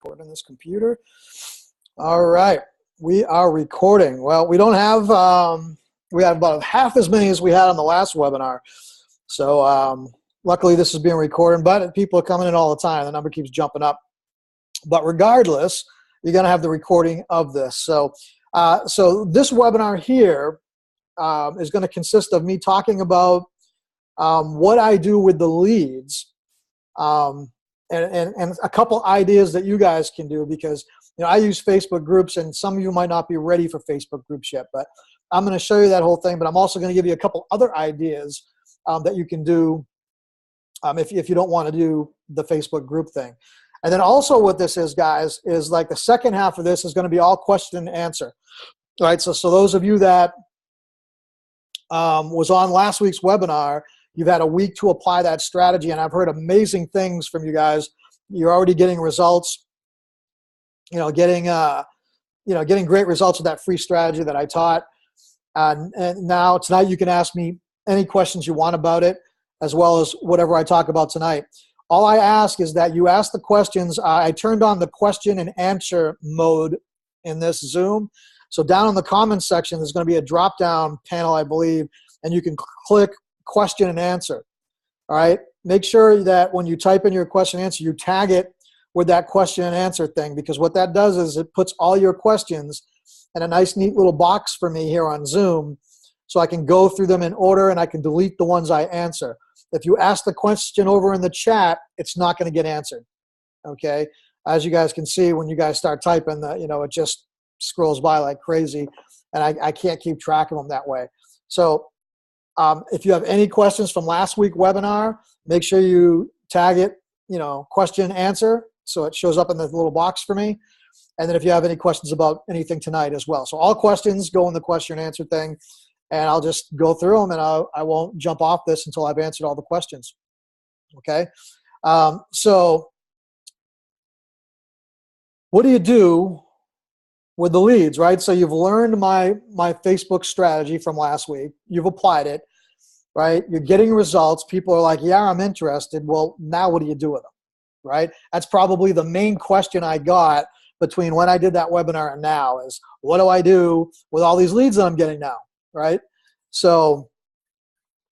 Recording this computer. All right, we are recording. Well, we don't have, we have about half as many as we had on the last webinar. So luckily this is being recorded, but people are coming in all the time. The number keeps jumping up. But regardless, you're going to have the recording of this. So, so this webinar here is going to consist of me talking about what I do with the leads. And a couple ideas that you guys can do, because I use Facebook groups, and some of you might not be ready for Facebook groups yet, but I'm going to show you that whole thing. But I'm also going to give you a couple other ideas that you can do if you don't want to do the Facebook group thing. And then also what this is, guys, is like the second half of this is going to be all question and answer. All right, so those of you that was on last week's webinar, you've had a week to apply that strategy, and I've heard amazing things from you guys. You're already getting results, getting great results with that free strategy that I taught. And now tonight you can ask me any questions you want about it, as well as whatever I talk about tonight. All I ask is that you ask the questions. I turned on the question and answer mode in this Zoom. So down in the comments section, there's going to be a drop-down panel, I believe, and you can click question and answer. All right, make sure that when you type in your question and answer, you tag it with that question and answer thing, because what that does is it puts all your questions in a nice neat little box for me here on Zoom, so I can go through them in order and I can delete the ones I answer. If you ask the question over in the chat, it's not going to get answered. Okay, as you guys can see, when you guys start typing, it just scrolls by like crazy, and I can't keep track of them that way. So if you have any questions from last week's webinar, make sure you tag it, question answer, so it shows up in the little box for me. And then if you have any questions about anything tonight as well. So all questions go in the question and answer thing, and I'll just go through them, and I won't jump off this until I've answered all the questions. Okay? So what do you do with the leads, right? So you've learned my Facebook strategy from last week. You've applied it, right? You're getting results. People are like, yeah, I'm interested. Well, now what do you do with them, right? That's probably the main question I got between when I did that webinar and now is, what do I do with all these leads that I'm getting now, right? So,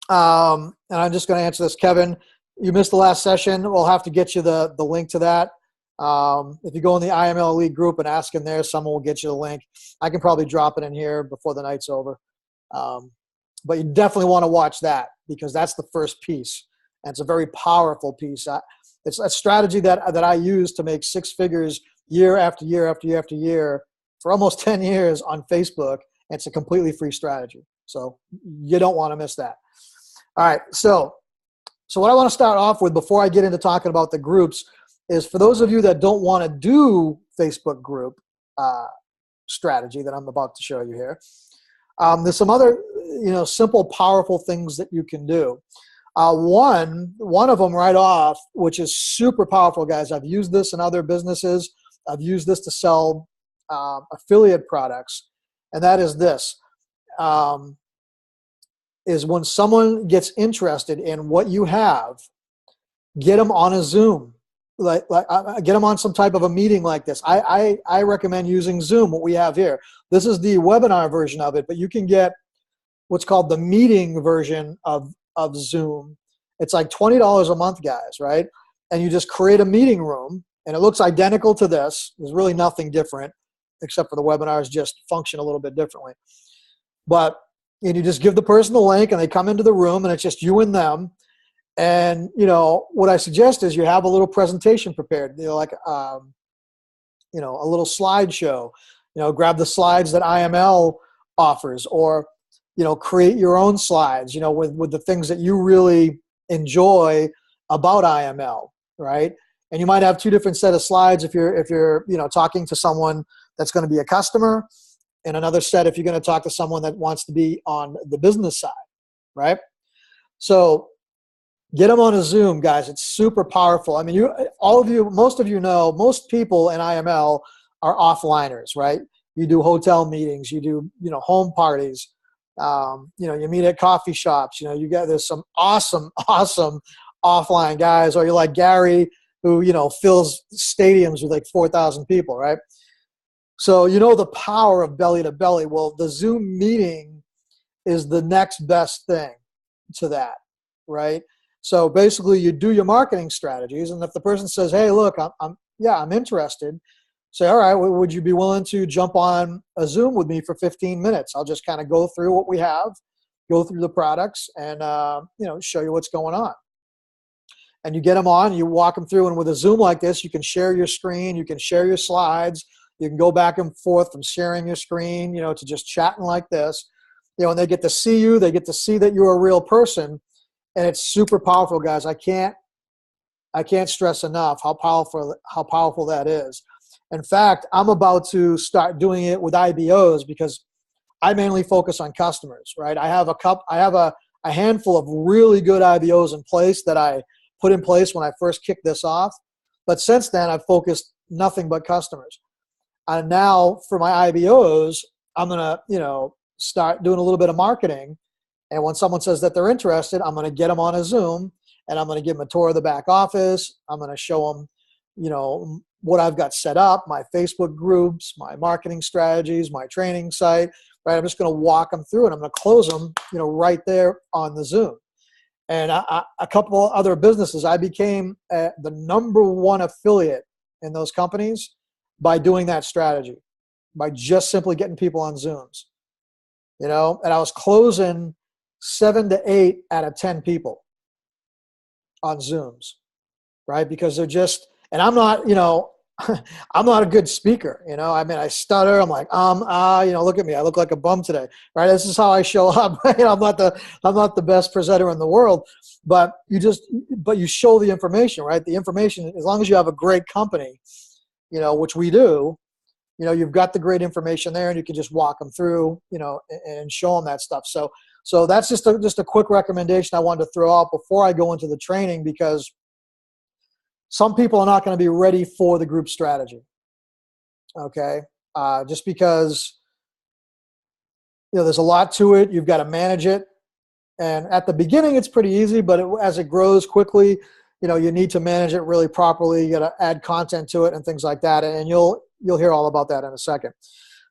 and I'm just going to answer this. Kevin, you missed the last session. We'll have to get you the link to that. If you go in the IML Elite group and ask in there, someone will get you the link. I can probably drop it in here before the night's over. But you definitely want to watch that, because that's the first piece. And it's a very powerful piece. It's a strategy that I use to make six figures year after year after year after year for almost 10 years on Facebook. It's a completely free strategy. So you don't want to miss that. All right. So what I want to start off with before I get into talking about the groups is, for those of you that don't want to do Facebook group strategy that I'm about to show you here, there's some other simple, powerful things that you can do. One of them right off, which is super powerful, guys. I've used this in other businesses. I've used this to sell affiliate products, and that is this. Is when someone gets interested in what you have, get them on a Zoom. Like get them on some type of a meeting like this. I recommend using Zoom, what we have here. This is the webinar version of it, but you can get what's called the meeting version of Zoom. It's like $20 a month, guys, right? And you just create a meeting room, and it looks identical to this. There's really nothing different, except for the webinars just function a little bit differently. And you just give the person the link, and they come into the room, and it's just you and them. And, what I suggest is you have a little presentation prepared, like, a little slideshow, grab the slides that IML offers, or, create your own slides, with the things that you really enjoy about IML, right? And you might have two different set of slides if you're talking to someone that's going to be a customer, and another set if you're going to talk to someone that wants to be on the business side, right? So get them on a Zoom, guys. It's super powerful. I mean, most of you know, most people in IML are offliners, right? You do hotel meetings, you do, home parties, you meet at coffee shops, there's some awesome offline guys, or you're like Gary, who, you know, fills stadiums with like 4,000 people, right? So you know the power of belly to belly. Well, the Zoom meeting is the next best thing to that, right? So basically you do your marketing strategies, and if the person says, hey, look, I'm interested, say, all right, would you be willing to jump on a Zoom with me for 15 minutes? I'll just kind of go through what we have, go through the products, and you know, show you what's going on. And you get them on, you walk them through, and with a Zoom like this, you can share your screen, you can share your slides, you can go back and forth from sharing your screen, you know, to just chatting like this. You know, and they get to see you, they get to see that you're a real person, and it's super powerful, guys. I can't stress enough how powerful that is. In fact, I'm about to start doing it with IBOs because I mainly focus on customers, right? I have a handful of really good IBOs in place that I put in place when I first kicked this off. But since then, I've focused nothing but customers. And now for my IBOs, I'm going to, you know, start doing a little bit of marketing. And when someone says that they're interested, I'm going to get them on a Zoom, and I'm going to give them a tour of the back office. I'm going to show them, you know, what I've got set up, my Facebook groups, my marketing strategies, my training site, right? I'm just going to walk them through, and I'm going to close them, you know, right there on the Zoom. And a couple of other businesses, I became the #1 affiliate in those companies by doing that strategy, by just simply getting people on Zooms, you know, and I was closing 7 to 8 out of 10 people on Zooms, right? Because they're just, and I'm not, you know, I'm not a good speaker, you know. I mean, I stutter. I'm like, you know, look at me. I look like a bum today, right? This is how I show up. You know, I'm not the best presenter in the world, but you show the information, right? The information, as long as you have a great company, you know, which we do, you know, you've got the great information there, and you can just walk them through, you know, and show them that stuff. So that's just a quick recommendation I wanted to throw out before I go into the training, because some people are not going to be ready for the group strategy, okay? Just because, you know, there's a lot to it. You've got to manage it. And at the beginning, it's pretty easy, but as it grows quickly, you know, you need to manage it really properly. You got to add content to it and things like that. And you'll hear all about that in a second.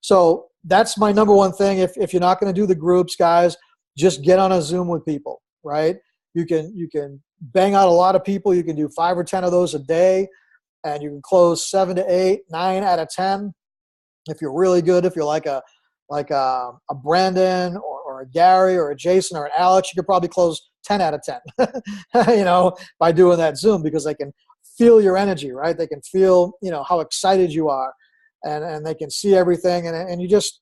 So that's my #1 thing. If you're not going to do the groups, guys, just get on a Zoom with people, right? You can bang out a lot of people. You can do 5 or 10 of those a day, and you can close 7 to 8, 9 out of 10. If you're really good, if you're like a Brandon or a Gary or a Jason or an Alex, you could probably close 10 out of 10, you know, by doing that Zoom, because they can feel your energy, right? They can feel, you know, how excited you are, and they can see everything, and it just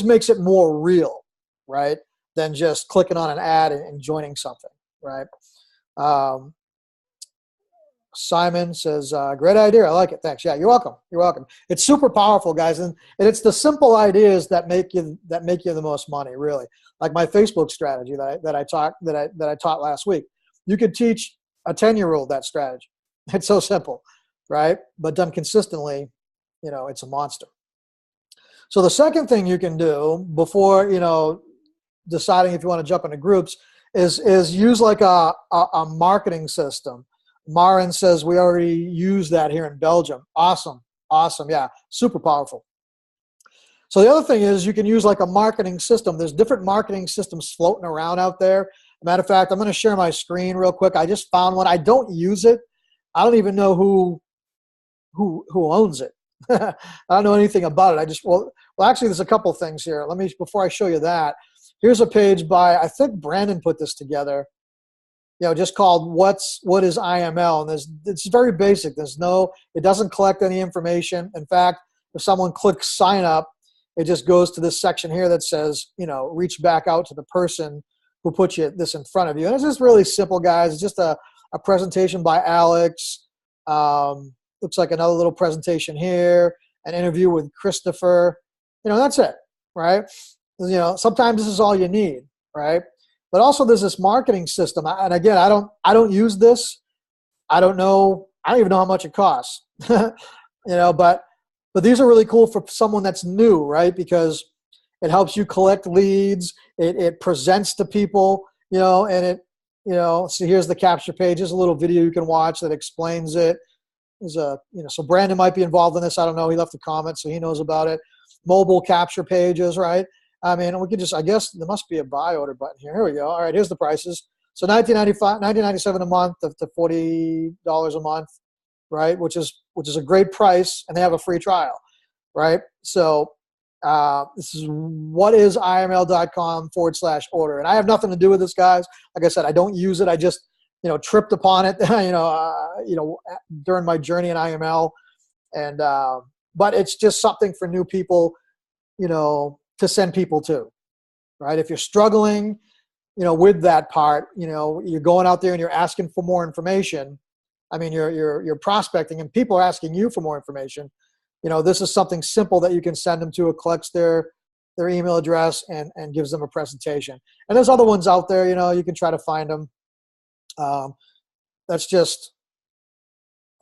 makes it more real, right, than just clicking on an ad and joining something, right? Simon says, great idea. I like it. Thanks. Yeah, you're welcome. You're welcome. It's super powerful, guys. And it's the simple ideas that make you the most money, really. Like my Facebook strategy that I taught last week. You could teach a 10-year-old that strategy. It's so simple, right? But done consistently, you know, it's a monster. So the second thing you can do before, you know, deciding if you want to jump into groups is use like a marketing system. Marin says we already use that here in Belgium. Awesome. Yeah, super powerful. So the other thing is you can use like a marketing system. There's different marketing systems floating around out there. Matter of fact, I'm going to share my screen real quick. I just found one. I don't use it. I don't even know who owns it. I don't know anything about it. Well, actually, there's a couple things here. Before I show you that, here's a page by, I think Brandon put this together, you know, just called What is IML? And it's very basic. It doesn't collect any information. In fact, if someone clicks sign up, it just goes to this section here that says, you know, reach back out to the person who put this in front of you. And it's just really simple, guys. It's just a presentation by Alex. Looks like another little presentation here, an interview with Christopher. You know, that's it, right? You know, sometimes this is all you need, right? But also there's this marketing system. And again, I don't use this. I don't even know how much it costs. You know, but these are really cool for someone that's new, right? Because it helps you collect leads. It presents to people, you know, and So here's the capture page. There's a little video you can watch that explains it. There's so Brandon might be involved in this. I don't know. He left a comment, so he knows about it. Mobile capture pages, right? I mean, we could just, I guess there must be a buy order button here. Here we go. All right, here's the prices. So $19.97 a month to $40 a month, right? Which is a great price, and they have a free trial, right? So this is whatisIML.com/order. And I have nothing to do with this, guys. Like I said, I don't use it. I just, tripped upon it, during my journey in IML. And, but it's just something for new people, to send people to, right? If you're struggling, with that part, you're going out there and you're asking for more information. I mean, you're prospecting and people are asking you for more information. This is something simple that you can send them to. It collects their email address and gives them a presentation. And there's other ones out there, you can try to find them. That's just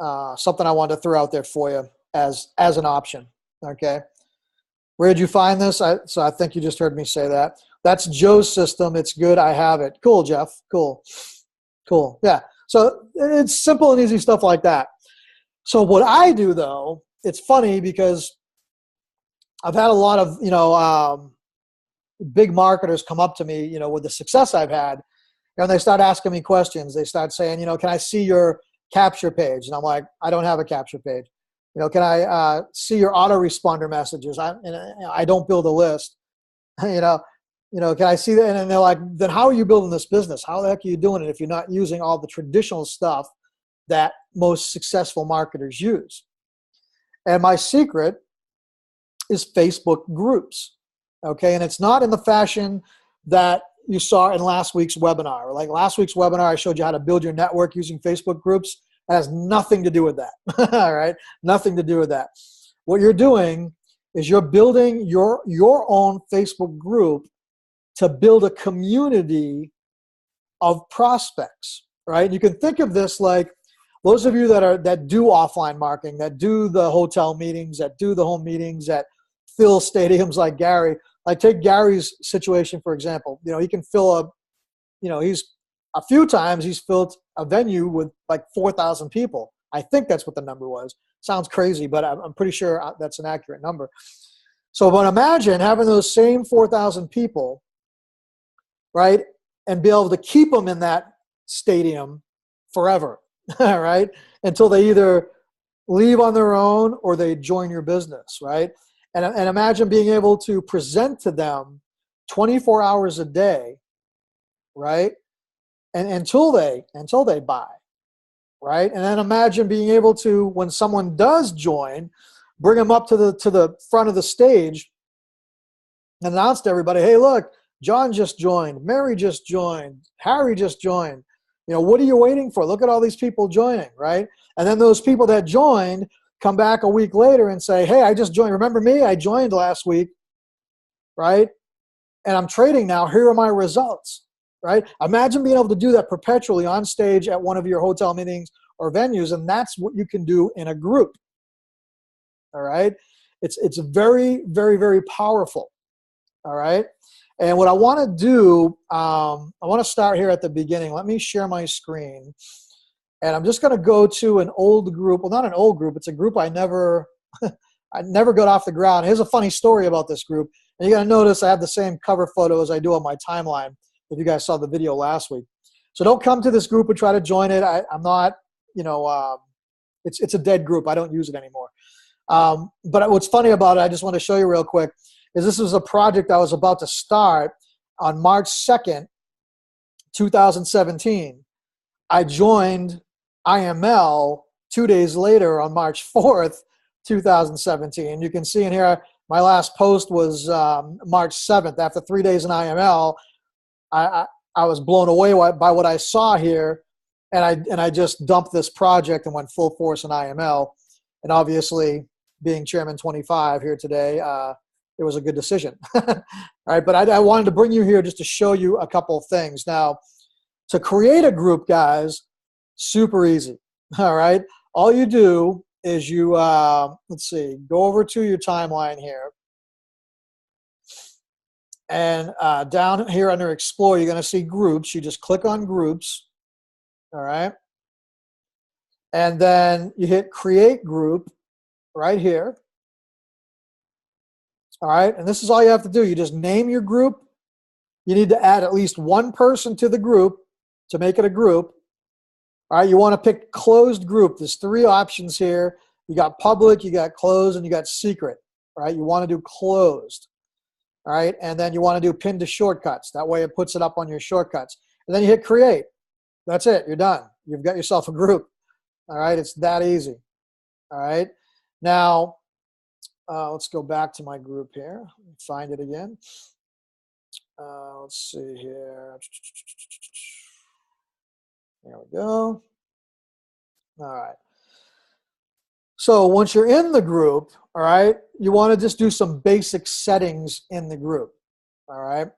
something I wanted to throw out there for you as an option. Okay. Where did you find this? So I think you just heard me say that. That's Joe's system. It's good. I have it. Cool, Jeff. Cool. Yeah. So it's simple and easy stuff like that. So what I do, though, it's funny because I've had a lot of, big marketers come up to me, with the success I've had, and they start asking me questions. They start saying, can I see your capture page? And I'm like, I don't have a capture page. Can I see your autoresponder messages? I don't build a list. Can I see that? And they're like, then how are you building this business? How the heck are you doing it if you're not using all the traditional stuff that most successful marketers use? And my secret is Facebook groups. Okay, and it's not in the fashion that you saw in last week's webinar. Like last week's webinar, I showed you how to build your network using Facebook groups. It has nothing to do with that. All right, nothing to do with that. What you're doing is you're building your own Facebook group to build a community of prospects. Right? You can think of this like those of you that do offline marketing, that do the hotel meetings, that do the home meetings, that fill stadiums like Gary. Like take Gary's situation, for example. He can fill he's a few times he's filled a venue with like 4,000 people. I think that's what the number was. Sounds crazy, but I'm pretty sure that's an accurate number. So but imagine having those same 4,000 people, right, and be able to keep them in that stadium forever, right, until they either leave on their own or they join your business, right? And imagine being able to present to them 24 hours a day, right? And until they buy, right? And then imagine being able to, when someone does join, bring them up to the front of the stage and announce to everybody, hey, look, John just joined, Mary just joined, Harry just joined. What are you waiting for? Look at all these people joining, right? And then those people that joined come back a week later and say, hey, I just joined. Remember me? I joined last week, right? And I'm trading now. Here are my results, right? Imagine being able to do that perpetually on stage at one of your hotel meetings or venues, and that's what you can do in a group, all right? It's very, very, very powerful, all right? And what I want to do, I want to start here at the beginning. Let me share my screen. And I'm just going to go to an old group. Well, not an old group. It's a group I never got off the ground. Here's a funny story about this group. And you're going to notice I have the same cover photo as I do on my timeline, if you guys saw the video last week. So don't come to this group and try to join it. I'm not, it's a dead group. I don't use it anymore. But what's funny about it, I just want to show you real quick, is this was a project I was about to start on March 2nd, 2017. I joined IML 2 days later on March 4th, 2017. You can see in here, my last post was March 7th. After 3 days in IML, I was blown away by what I saw here, and I just dumped this project and went full force in IML. And obviously, being Chairman 25 here today, it was a good decision. All right, but I wanted to bring you here just to show you a couple of things. Now, to create a group, guys, super easy. All right, all you do is you, let's see, go over to your timeline here. And down here under Explore, you're going to see groups. You just click on groups, all right? And then you hit Create Group right here, all right? And this is all you have to do. You just name your group. You need to add at least one person to the group to make it a group. All right, you want to pick closed group. There's 3 options here. You got public, you got closed, and you got secret, right? You want to do closed. All right, and then you want to do pin to shortcuts. That way it puts it up on your shortcuts. And then you hit create. That's it. You're done. You've got yourself a group. All right, it's that easy. All right, now let's go back to my group here. Find it again. Let's see here. There we go. All right. So once you're in the group, all right, you want to just do some basic settings in the group, all right?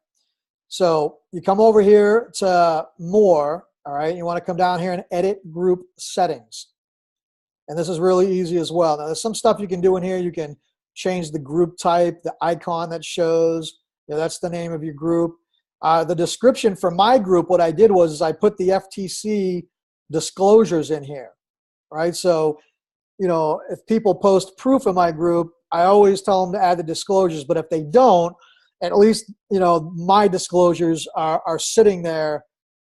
So you come over here to More, all right? You want to come down here and edit group settings. And this is really easy as well. Now, there's some stuff you can do in here. You can change the group type, the icon that shows, that's the name of your group. The description for my group, what I did was I put the FTC disclosures in here, right? So, if people post proof in my group, I always tell them to add the disclosures, but if they don't, at least, my disclosures are sitting there,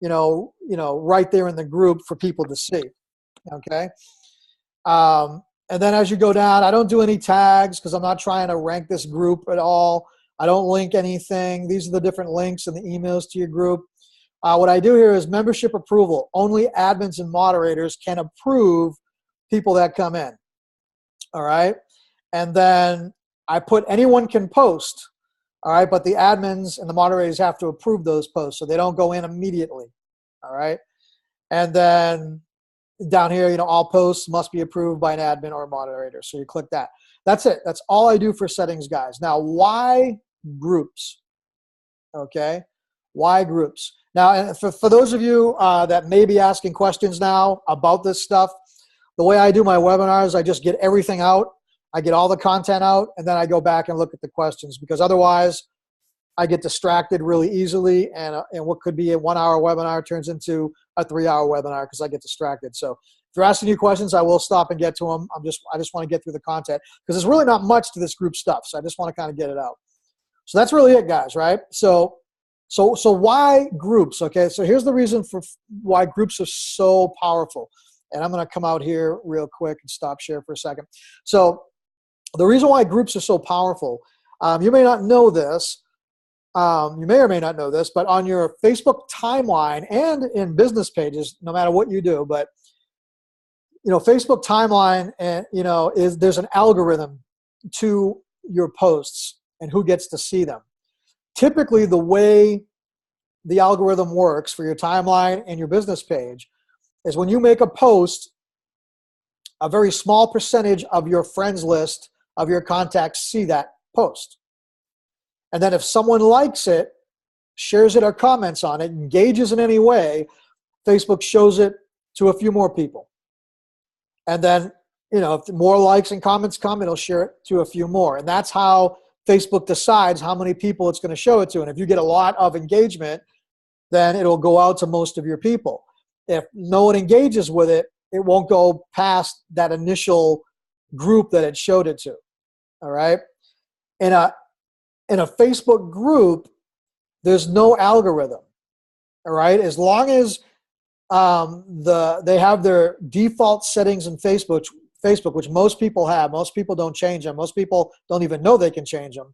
right there in the group for people to see, okay? And then as you go down, I don't do any tags because I'm not trying to rank this group at all. I don't link anything. These are the different links and the emails to your group. What I do here is membership approval. Only admins and moderators can approve people that come in, all right? And then I put anyone can post, all right? But the admins and the moderators have to approve those posts so they don't go in immediately, all right? And then down here, all posts must be approved by an admin or a moderator. So you click that. That's it. That's all I do for settings, guys. Now, why groups? Okay, why groups? Now, for those of you that may be asking questions now about this stuff, the way I do my webinars, I just get everything out. I get all the content out, and then I go back and look at the questions because otherwise I get distracted really easily, and what could be a 1-hour webinar turns into a 3-hour webinar because I get distracted. So if you're asking you questions, I will stop and get to them. I just want to get through the content because there's really not much to this group stuff, so I just want to kind of get it out. So that's really it, guys, right? So why groups? Okay, so here's the reason for why groups are so powerful. And I'm going to come out here real quick and stop share for a second. So the reason why groups are so powerful, you may not know this, you may or may not know this, but on your Facebook timeline and in business pages, no matter what you do, but Facebook timeline and there's an algorithm to your posts and who gets to see them. Typically, the way the algorithm works for your timeline and your business page is when you make a post, a very small percentage of your friends list of your contacts see that post. And then if someone likes it, shares it or comments on it, engages in any way, Facebook shows it to a few more people. And then, if more likes and comments come, it'll share it to a few more. And that's how Facebook decides how many people it's going to show it to. And if you get a lot of engagement, then it'll go out to most of your people. If no one engages with it, it won't go past that initial group that it showed it to. All right? In a Facebook group, there's no algorithm. All right? As long as they have their default settings in Facebook, which most people have. Most people don't change them. Most people don't even know they can change them.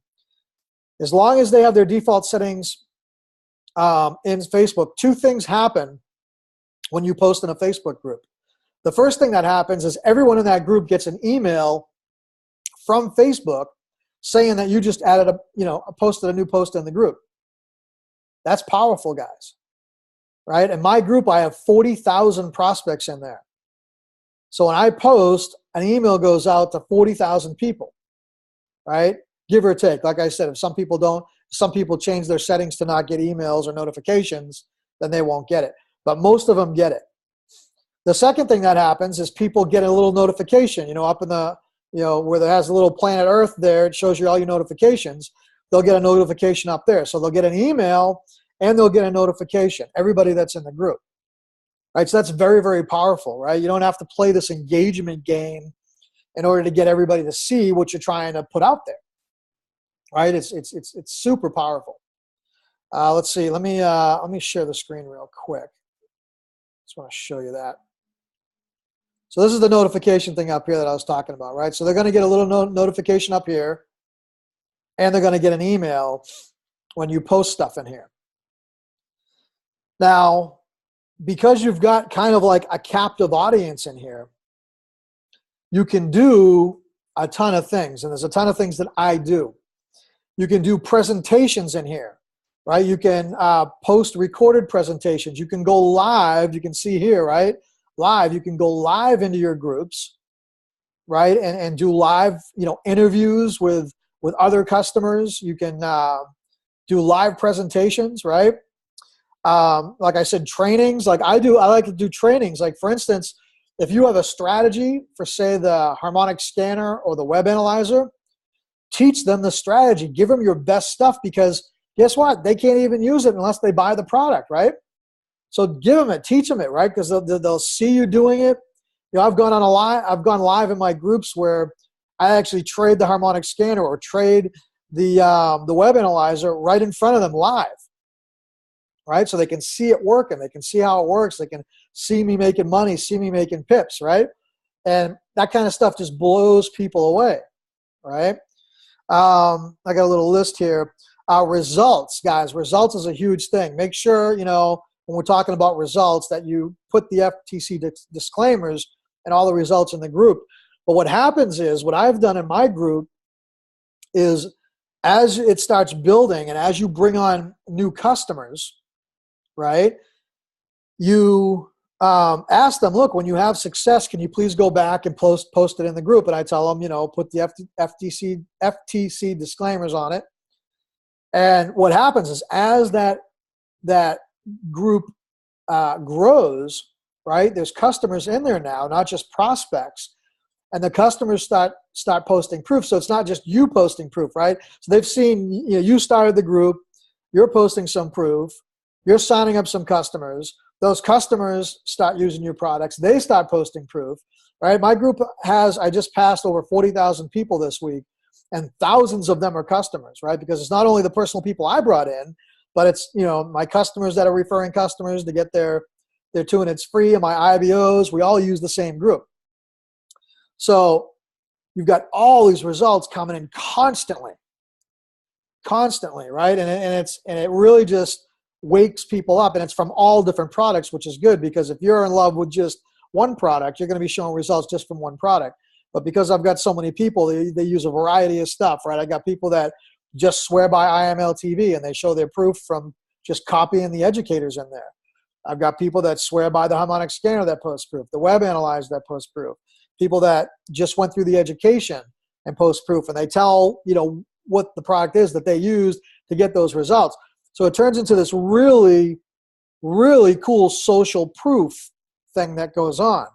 As long as they have their default settings in Facebook, 2 things happen when you post in a Facebook group. The first thing that happens is everyone in that group gets an email from Facebook saying that you just added posted a new post in the group. That's powerful, guys. Right? In my group, I have 40,000 prospects in there. So when I post, an email goes out to 40,000 people, right? Give or take. Like I said, if some people change their settings to not get emails or notifications, then they won't get it. But most of them get it. The second thing that happens is people get a little notification, up in the, where there has a little planet Earth there, it shows you all your notifications. they'll get a notification up there. So they'll get an email and they'll get a notification, everybody that's in the group. Right? So that's very, very powerful, right? You don't have to play this engagement game in order to get everybody to see what you're trying to put out there. Right? It's super powerful. Let's see. Let me share the screen real quick. Just want to show you that. So this is the notification thing up here that I was talking about, right? So they're going to get a little notification up here, and they're going to get an email when you post stuff in here. Now, because you've got kind of like a captive audience in here, you can do a ton of things, and there's a ton of things that I do. You can do presentations in here, right? You can post recorded presentations. You can go live. You can see here, right? Live. You can go live into your groups, right? And do live, interviews with other customers. You can do live presentations, right? Like I said, trainings. Like I like to do trainings. Like for instance, if you have a strategy for, say, the harmonic scanner or the web analyzer, teach them the strategy. Give them your best stuff, because guess what? They can't even use it unless they buy the product, right? So give them it, teach them it, right? Because they'll see you doing it. I've gone live in my groups where I actually trade the harmonic scanner or trade the web analyzer right in front of them live, right? So they can see it working. They can see how it works. They can see me making money, see me making pips, right? And that kind of stuff just blows people away, right? I got a little list here. Results, guys. Results is a huge thing. Make sure, when we're talking about results, that you put the FTC disclaimers and all the results in the group. But what happens is, what I've done in my group is, as it starts building and as you bring on new customers, right, you ask them, look, when you have success, can you please go back and post it in the group? And I tell them, put the FTC disclaimers on it. And what happens is, as that group grows, right, there's customers in there now, not just prospects, and the customers start posting proof. So it's not just you posting proof, right? So they've seen, you started the group, you're posting some proof, you're signing up some customers. Those customers start using your products. They start posting proof, right? My group I just passed over 40,000 people this week, and thousands of them are customers, right? Because it's not only the personal people I brought in, but it's, my customers that are referring customers to get their 2 and it's free, and my IBOs. We all use the same group. So you've got all these results coming in constantly, right? And it really just wakes people up, and it's from all different products, which is good, because if you're in love with just one product, you're going to be showing results just from one product. But because I've got so many people, they use a variety of stuff, right? I got people that just swear by IMLTV, and they show their proof from just copying the educators in there. I've got people that swear by the harmonic scanner that posts proof, the web analyzer that posts proof, people that just went through the education and post proof, and they tell, what the product is that they used to get those results. So it turns into this really, really cool social proof thing that goes on.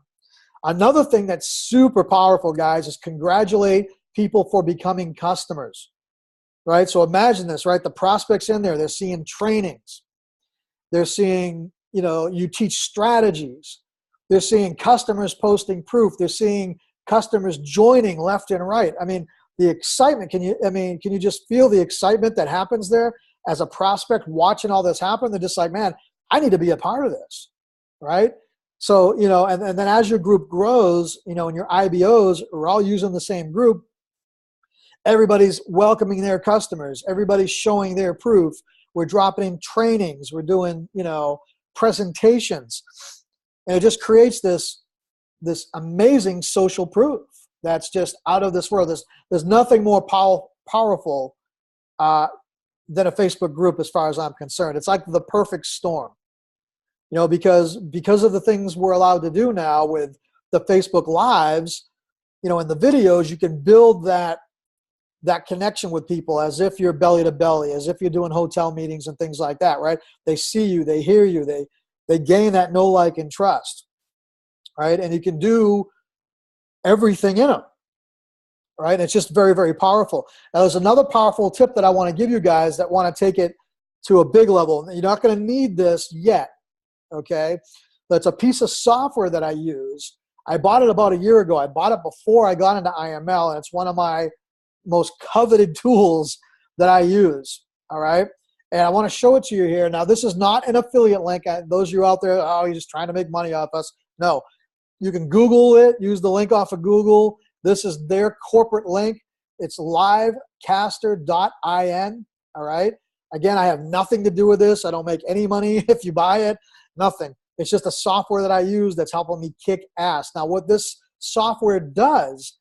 Another thing that's super powerful, guys, is congratulate people for becoming customers, right? So imagine this, right? The prospects in there, they're seeing trainings. They're seeing, you teach strategies. They're seeing customers posting proof. They're seeing customers joining left and right. I mean, the excitement, can you just feel the excitement that happens there as a prospect watching all this happen? They're just like, man, I need to be a part of this, right? So, and then as your group grows, and your IBOs are all using the same group, everybody's welcoming their customers. Everybody's showing their proof. We're dropping in trainings. We're doing, presentations. And it just creates this amazing social proof that's just out of this world. There's nothing more powerful than a Facebook group as far as I'm concerned. It's like the perfect storm. Because of the things we're allowed to do now with the Facebook Lives, in the videos, you can build that connection with people as if you're belly to belly, as if you're doing hotel meetings and things like that, right? They see you, they hear you, they gain that know, like, and trust, right? And you can do everything in them. right? And it's just very, very powerful. Now, there's another powerful tip that I want to give you guys that want to take it to a big level. You're not going to need this yet, okay? That's a piece of software that I use. I bought it about a year ago. I bought it before I got into IML, and it's one of my most coveted tools that I use, all right? And I want to show it to you here. Now, this is not an affiliate link. Those of you out there, oh, you're just trying to make money off us. No, you can Google it, use the link off of Google. This is their corporate link. It's livecaster.in, all right? Again, I have nothing to do with this. I don't make any money if you buy it, nothing. It's just a software that I use that's helping me kick ass. Now, what this software does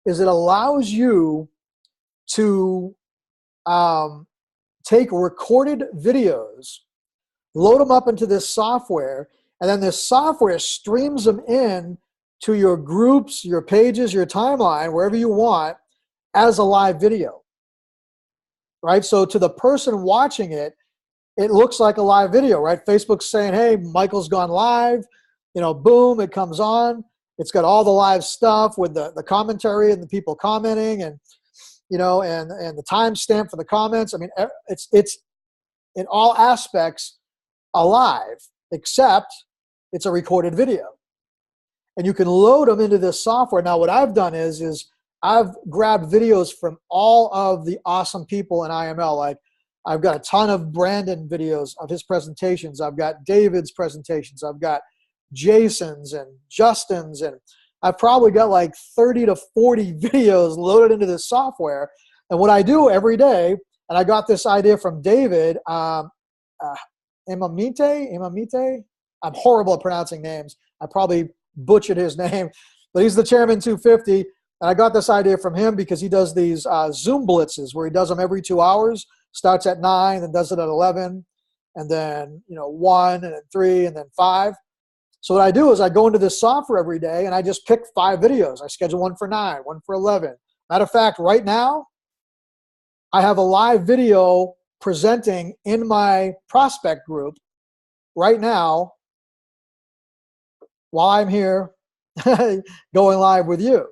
is it allows you to take recorded videos, load them up into this software, and then this software streams them in to your groups, your pages, your timeline, wherever you want, as a live video, right? So to the person watching it, it looks like a live video, right? Facebook's saying, hey, Michael's gone live, you know, boom, it comes on. It's got all the live stuff with the commentary and the people commenting and, you know, and the timestamp for the comments. I mean, it's in all aspects alive, except it's a recorded video. And you can load them into this software. Now, what I've done is I've grabbed videos from all of the awesome people in IML. Like, I've got a ton of Brandon videos of his presentations. I've got David's presentations. I've got Jason's and Justin's. And I've probably got like 30 to 40 videos loaded into this software. And what I do every day, and I got this idea from David, Imamite? I'm horrible at pronouncing names. I probably butchered his name. But he's the Chairman 250. And I got this idea from him because he does these Zoom blitzes where he does them every 2 hours. Starts at 9, then does it at 11, and then 1, and then 3, and then 5. So what I do is I go into this software every day, and I just pick 5 videos. I schedule one for 9, one for 11. Matter of fact, right now, I have a live video presenting in my prospect group right now while I'm here going live with you,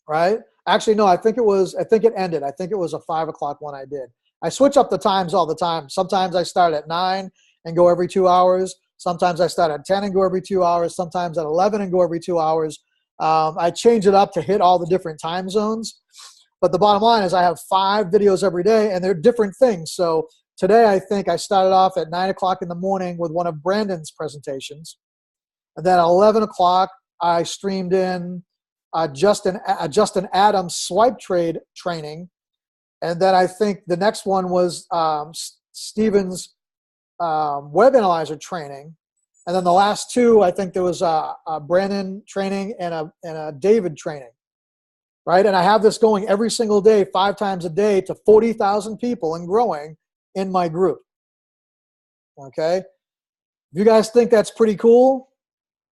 right? Actually, no, I think it ended. I think it was a 5 o'clock one I did. I switch up the times all the time. Sometimes I start at 9 and go every 2 hours. Sometimes I start at 10 and go every 2 hours. Sometimes at 11 and go every 2 hours. I change it up to hit all the different time zones. But the bottom line is I have 5 videos every day, and they're different things. So today I think I started off at 9 o'clock in the morning with one of Brandon's presentations. And then at 11 o'clock, I streamed in Justin Adams swipe trade training. And then I think the next one was Steven's web analyzer training. And then the last 2, I think there was a Brandon training and a David training, right? And I have this going every single day, 5 times a day to 40,000 people and growing in my group, okay? If you guys think that's pretty cool,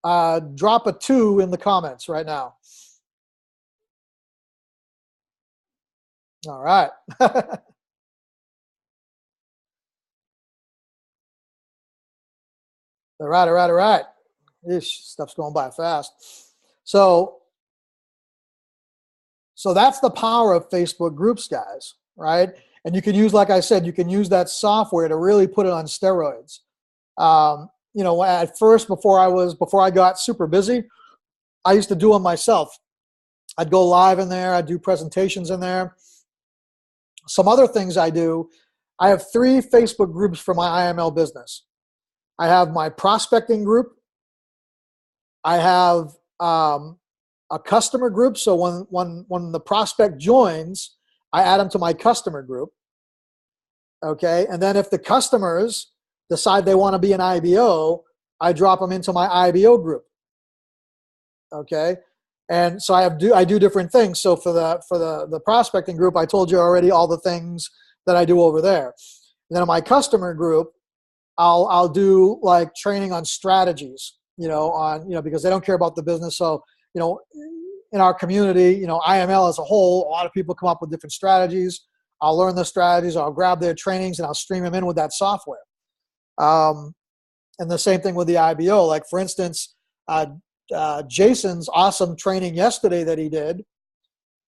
drop a 2 in the comments right now. All right. All right. Ish, stuff's going by fast. So that's the power of Facebook groups, guys, right? And you can use, like I said, you can use that software to really put it on steroids. At first, before I got super busy, I used to do them myself. I'd go live in there. I'd do presentations in there. Some other things I do, I have 3 Facebook groups for my IML business. I have my prospecting group. I have a customer group. So when the prospect joins, I add them to my customer group. Okay. And then if the customers decide they want to be an IBO, I drop them into my IBO group. Okay. And so I do different things. So for the prospecting group, I told you already all the things that I do over there. And then in my customer group, I'll do like training on strategies, because they don't care about the business. So, in our community, IML as a whole, a lot of people come up with different strategies. I'll learn the strategies, I'll grab their trainings, and I'll stream them in with that software. And the same thing with the IBO. Like, for instance, Jason's awesome training yesterday that he did,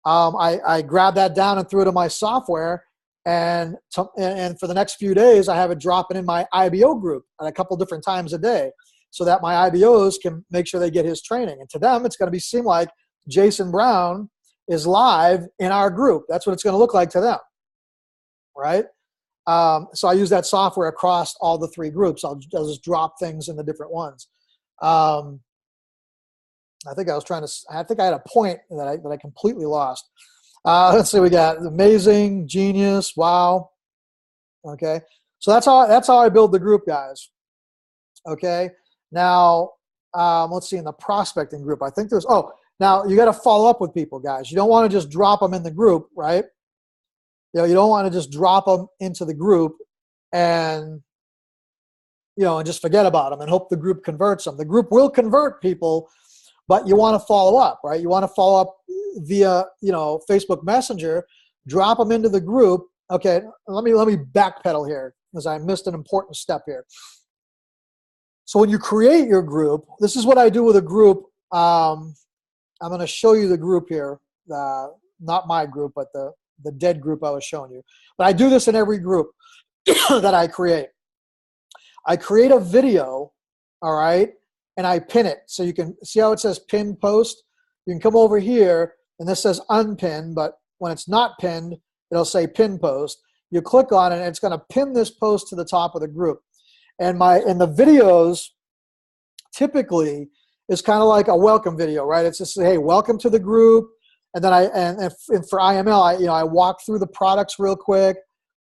I grabbed that down and threw it in my software. And for the next few days, I have it dropping in my IBO group at a couple different times a day so that my IBOs can make sure they get his training. And to them, it's going to seem like Jason Brown is live in our group. That's what it's going to look like to them, right? So I use that software across all the 3 groups. I'll just drop things in the different ones. I think I had a point that I completely lost. Let's see, we got amazing, genius, wow. Okay, so that's how I build the group, guys. Okay, now let's see, in the prospecting group, I think now you got to follow up with people, guys. You don't want to just drop them in the group, right? You don't want to just drop them into the group and and just forget about them and hope the group converts them. The group will convert people, but you want to follow up, right? You want to follow up via, Facebook Messenger, drop them into the group. Okay, let me backpedal here because I missed an important step here. So when you create your group, this is what I do with a group. I'm going to show you the group here, not my group, but the dead group I was showing you. But I do this in every group that I create. I create a video, all right, and I pin it. So you can see how it says pin post. You can come over here, and this says unpin, but when it's not pinned, it'll say pin post. You click on it, and it's going to pin this post to the top of the group. And the videos typically is kind of like a welcome video, right? It's just, hey, welcome to the group. And then and for IML, I walk through the products real quick.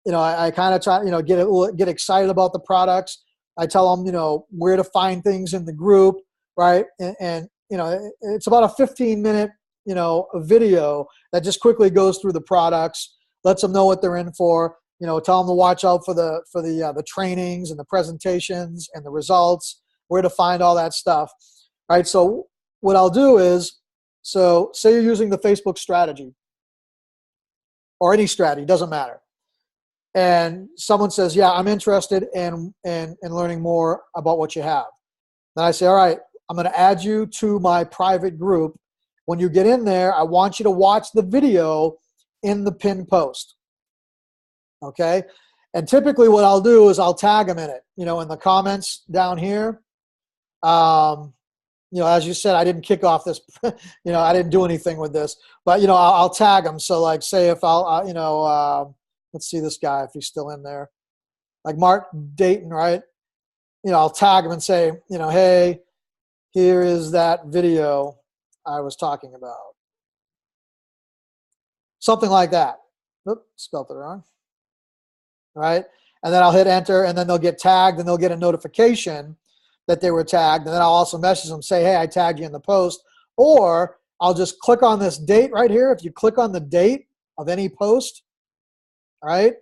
I kind of try, get excited about the products. I tell them, where to find things in the group, right? And it's about a 15-minute, a video that just quickly goes through the products, lets them know what they're in for. Tell them to watch out for the trainings and the presentations and the results, where to find all that stuff, right? So what I'll do is, so say you're using the Facebook strategy or any strategy, doesn't matter. And someone says, yeah, I'm interested in learning more about what you have. Then I say, all right, I'm going to add you to my private group. When you get in there, I want you to watch the video in the pinned post. Okay? And typically what I'll do is I'll tag them in it, in the comments down here. As you said, I didn't kick off this, I didn't do anything with this, but, I'll tag them. So like, say if let's see this guy, if he's still in there, like Mark Dayton, right? I'll tag him and say, hey, here is that video I was talking about. Something like that. Oops, spelled it wrong. Right? And then I'll hit enter, and then they'll get tagged, and they'll get a notification that they were tagged. And then I'll also message them, say, hey, I tagged you in the post. Or I'll just click on this date right here. If you click on the date of any post, right,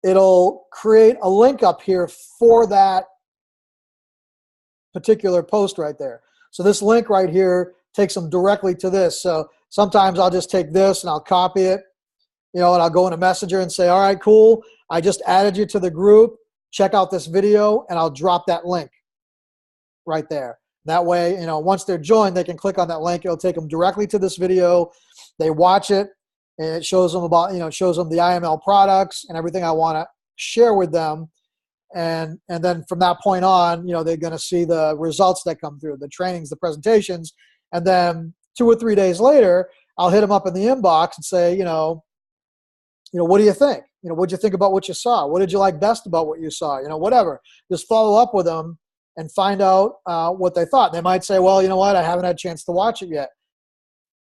it'll create a link up here for that particular post right there. So this link right here takes them directly to this. So sometimes I'll just take this and I'll copy it, and I'll go in a messenger and say, all right, cool, I just added you to the group. Check out this video, and I'll drop that link right there. That way, once they're joined, they can click on that link. It'll take them directly to this video. They watch it, and it shows them shows them the IML products and everything I want to share with them. And then from that point on, they're going to see the results that come through, the trainings, the presentations. And then 2 or 3 days later, I'll hit them up in the inbox and say, what do you think? What'd you think about what you saw? What did you like best about what you saw? Whatever. Just follow up with them and find out what they thought. They might say, well, you know what? I haven't had a chance to watch it yet.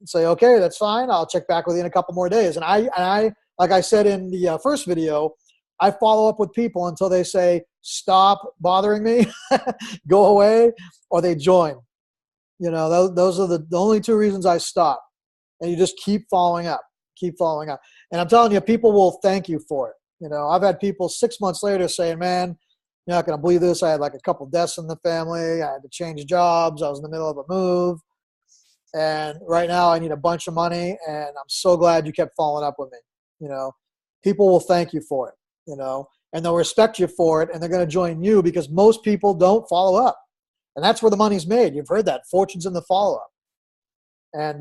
And say, okay, that's fine. I'll check back with you in a couple more days. And I like I said in the first video, I follow up with people until they say, stop bothering me, go away, or they join. Those are the only 2 reasons I stop. And you just keep following up. And I'm telling you, people will thank you for it. I've had people 6 months later saying, man, you're not going to believe this. I had like a couple deaths in the family. I had to change jobs. I was in the middle of a move. And right now I need a bunch of money, and I'm so glad you kept following up with me. People will thank you for it, and they'll respect you for it, and they're going to join you because most people don't follow up. And that's where the money's made. You've heard that. Fortune's in the follow-up. And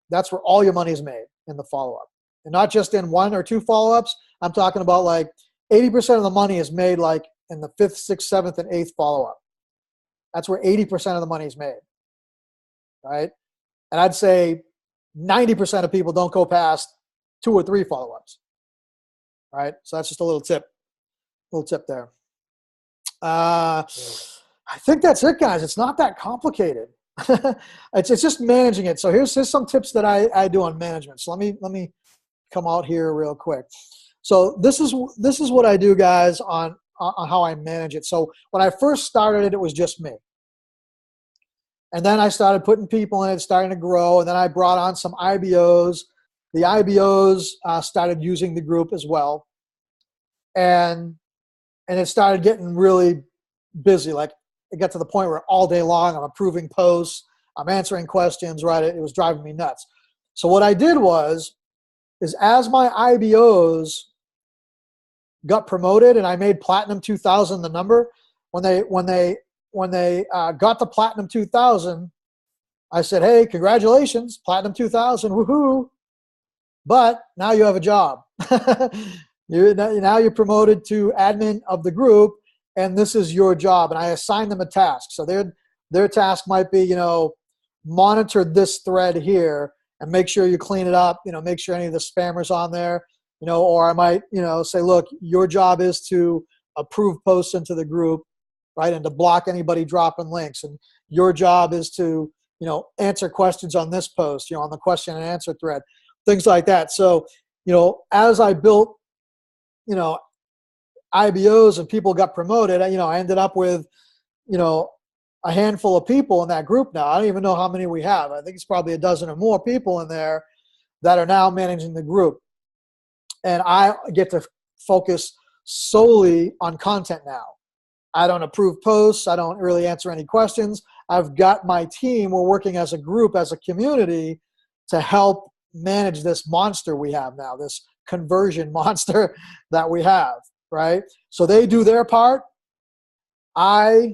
that's where all your money's made. in the follow-up. And not just in 1 or 2 follow-ups. I'm talking about like 80% of the money is made like in the 5th, 6th, 7th, and 8th follow-up. That's where 80% of the money is made, right? And I'd say 90% of people don't go past 2 or 3 follow-ups, right? So that's just a little tip there. I think that's it, guys. It's not that complicated. It's just managing it. So here's some tips that I do on management. So let me come out here real quick. So this is what I do, guys, on how I manage it. So when I first started it, it was just me. And then I started putting people in it, starting to grow. And then I brought on some IBOs. The IBOs started using the group as well. And it started getting really busy. Like it got to the point where all day long I'm approving posts, I'm answering questions, right? It was driving me nuts. So what I did is as my IBOs got promoted and I made Platinum 2000 the number, when they got the Platinum 2000, I said, hey, congratulations, Platinum 2000, woohoo. But now you have a job. Now you're promoted to admin of the group, and this is your job. And I assign them a task. So their task might be, monitor this thread here and make sure you clean it up, make sure any of the spammers on there, or I might, say, look, your job is to approve posts into the group, right, and to block anybody dropping links. And your job is to, answer questions on this post, on the question and answer thread, things like that. So, as I built, IBOs and people got promoted, I ended up with, a handful of people in that group now. I don't even know how many we have. I think it's probably a dozen or more people in there that are now managing the group. And I get to focus solely on content now. I don't approve posts. I don't really answer any questions. I've got my team. We're working as a group, as a community, to help manage this monster we have now, this conversion monster that we have, right? So they do their part. I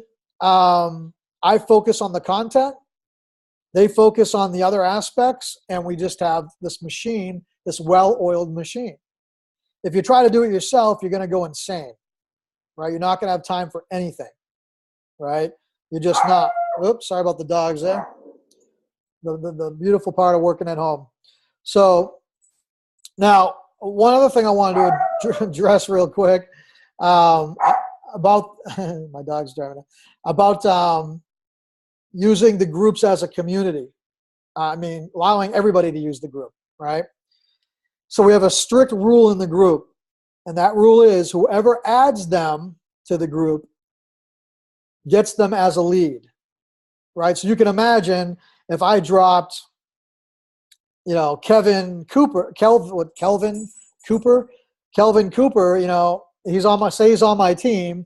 focus on the content. They focus on the other aspects, and we just have this machine, this well-oiled machine. If you try to do it yourself, you're going to go insane, right? You're not going to have time for anything, right? You're just not. Oops, sorry about the dogs there. The beautiful part of working at home. So now, one other thing I wanted to address real quick about my dog's driving about using the groups as a community. Allowing everybody to use the group, right? So we have a strict rule in the group, and that rule is whoever adds them to the group gets them as a lead, right? So you can imagine if I dropped, Kelvin Cooper, he's on my team,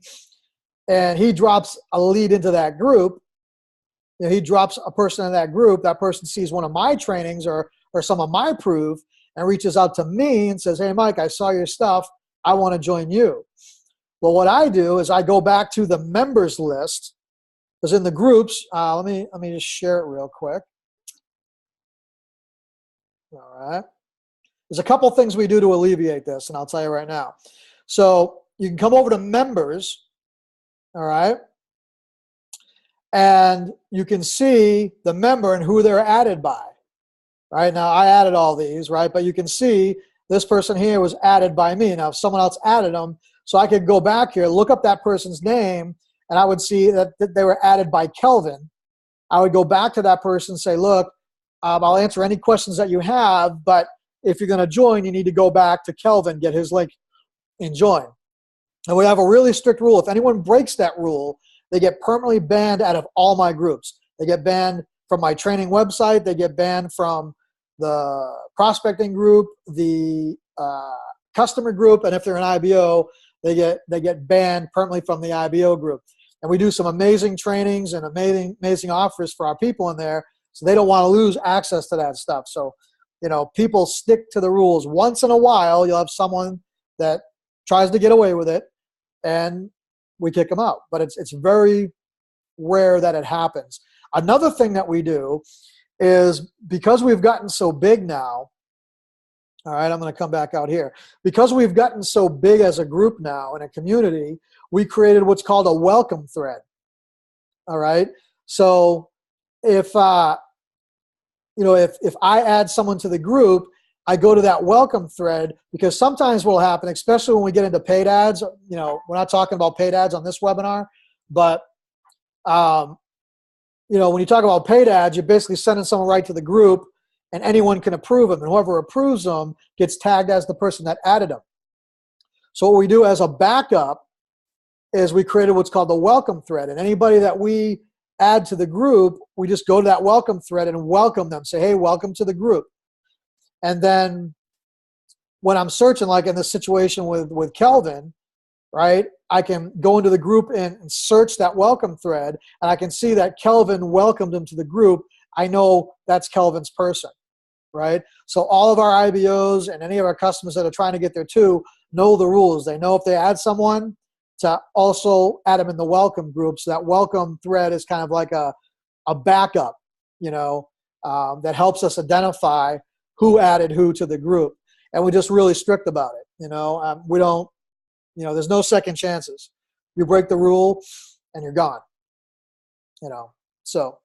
and he drops a lead into that group. He drops a person in that group. That person sees one of my trainings or some of my proof and reaches out to me and says, hey, Mike, I saw your stuff. I want to join you. Well, what I do is I go back to the members list, because in the groups, let me just share it real quick. All right. There's a couple things we do to alleviate this, and I'll tell you right now. So you can come over to members, all right, and you can see the member and who they're added by. Right now, I added all these, right? But you can see this person here was added by me. Now, if someone else added them, so I could go back here, look up that person's name, and I would see that they were added by Kelvin. I would go back to that person and say, look, I'll answer any questions that you have, but if you're going to join, you need to go back to Kelvin, get his link, and join. And we have a really strict rule. If anyone breaks that rule, they get permanently banned out of all my groups. They get banned from my training website. They get banned from the prospecting group, the customer group, and if they're an IBO, they get banned permanently from the IBO group. And we do some amazing trainings and amazing offers for our people in there, so they don't want to lose access to that stuff. So, people stick to the rules. Once in a while, you'll have someone that tries to get away with it, and we kick them out. But it's very rare that it happens. Another thing that we do is, because we've gotten so big now, All right, I'm going to come back out here. Because we've gotten so big as a group now in a community, we created what's called a welcome thread. All right, so if if I add someone to the group, I go to that welcome thread, because sometimes what will happen, especially when we get into paid ads, we're not talking about paid ads on this webinar, but when you talk about paid ads, you're basically sending someone right to the group, and anyone can approve them, and whoever approves them gets tagged as the person that added them. So what we do as a backup is we created what's called the welcome thread, and anybody that we add to the group, we just go to that welcome thread and welcome them, say, hey, welcome to the group. And then when I'm searching, like in this situation with Kelvin, right, I can go into the group and search that welcome thread, and I can see that Kelvin welcomed him to the group. I know that's Kelvin's person, right? So all of our IBOs and any of our customers that are trying to get there too know the rules. They know if they add someone to also add them in the welcome group. So that welcome thread is kind of like a backup, that helps us identify who added who to the group. And we're just really strict about it. We don't, there's no second chances. You break the rule and you're gone. So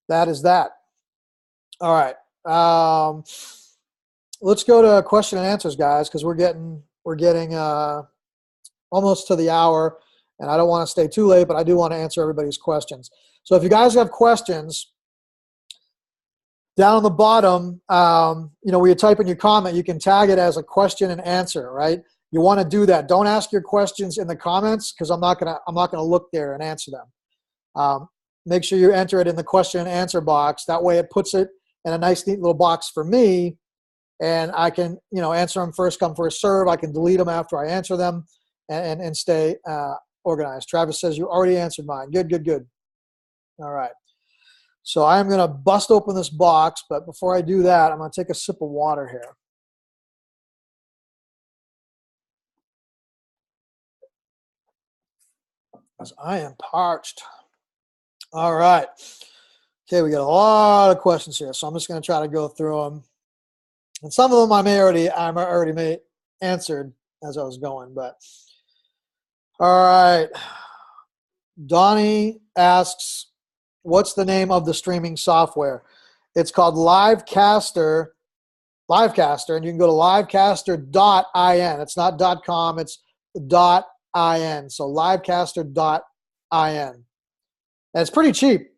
that is that. All right. Let's go to question and answers, guys, because we're getting almost to the hour, and I don't want to stay too late, but I do want to answer everybody's questions. So if you guys have questions, down on the bottom, where you type in your comment, you can tag it as a question and answer, right? You want to do that. Don't ask your questions in the comments, because I'm not gonna look there and answer them. Make sure you enter it in the question and answer box. That way it puts it in a nice, neat little box for me, and I can, answer them first come, first serve. I can delete them after I answer them, and stay organized. Travis says, you already answered mine. Good, good, good. All right. So I'm going to bust open this box, but before I do that, I'm going to take a sip of water here. Because I am parched. All right. Okay, we got a lot of questions here, so I'm just going to try to go through them. And some of them I already answered as I was going, but all right. Donnie asks, what's the name of the streaming software? It's called Livecaster, and you can go to livecaster.in. It's not .com, it's .in. So livecaster.in. And it's pretty cheap.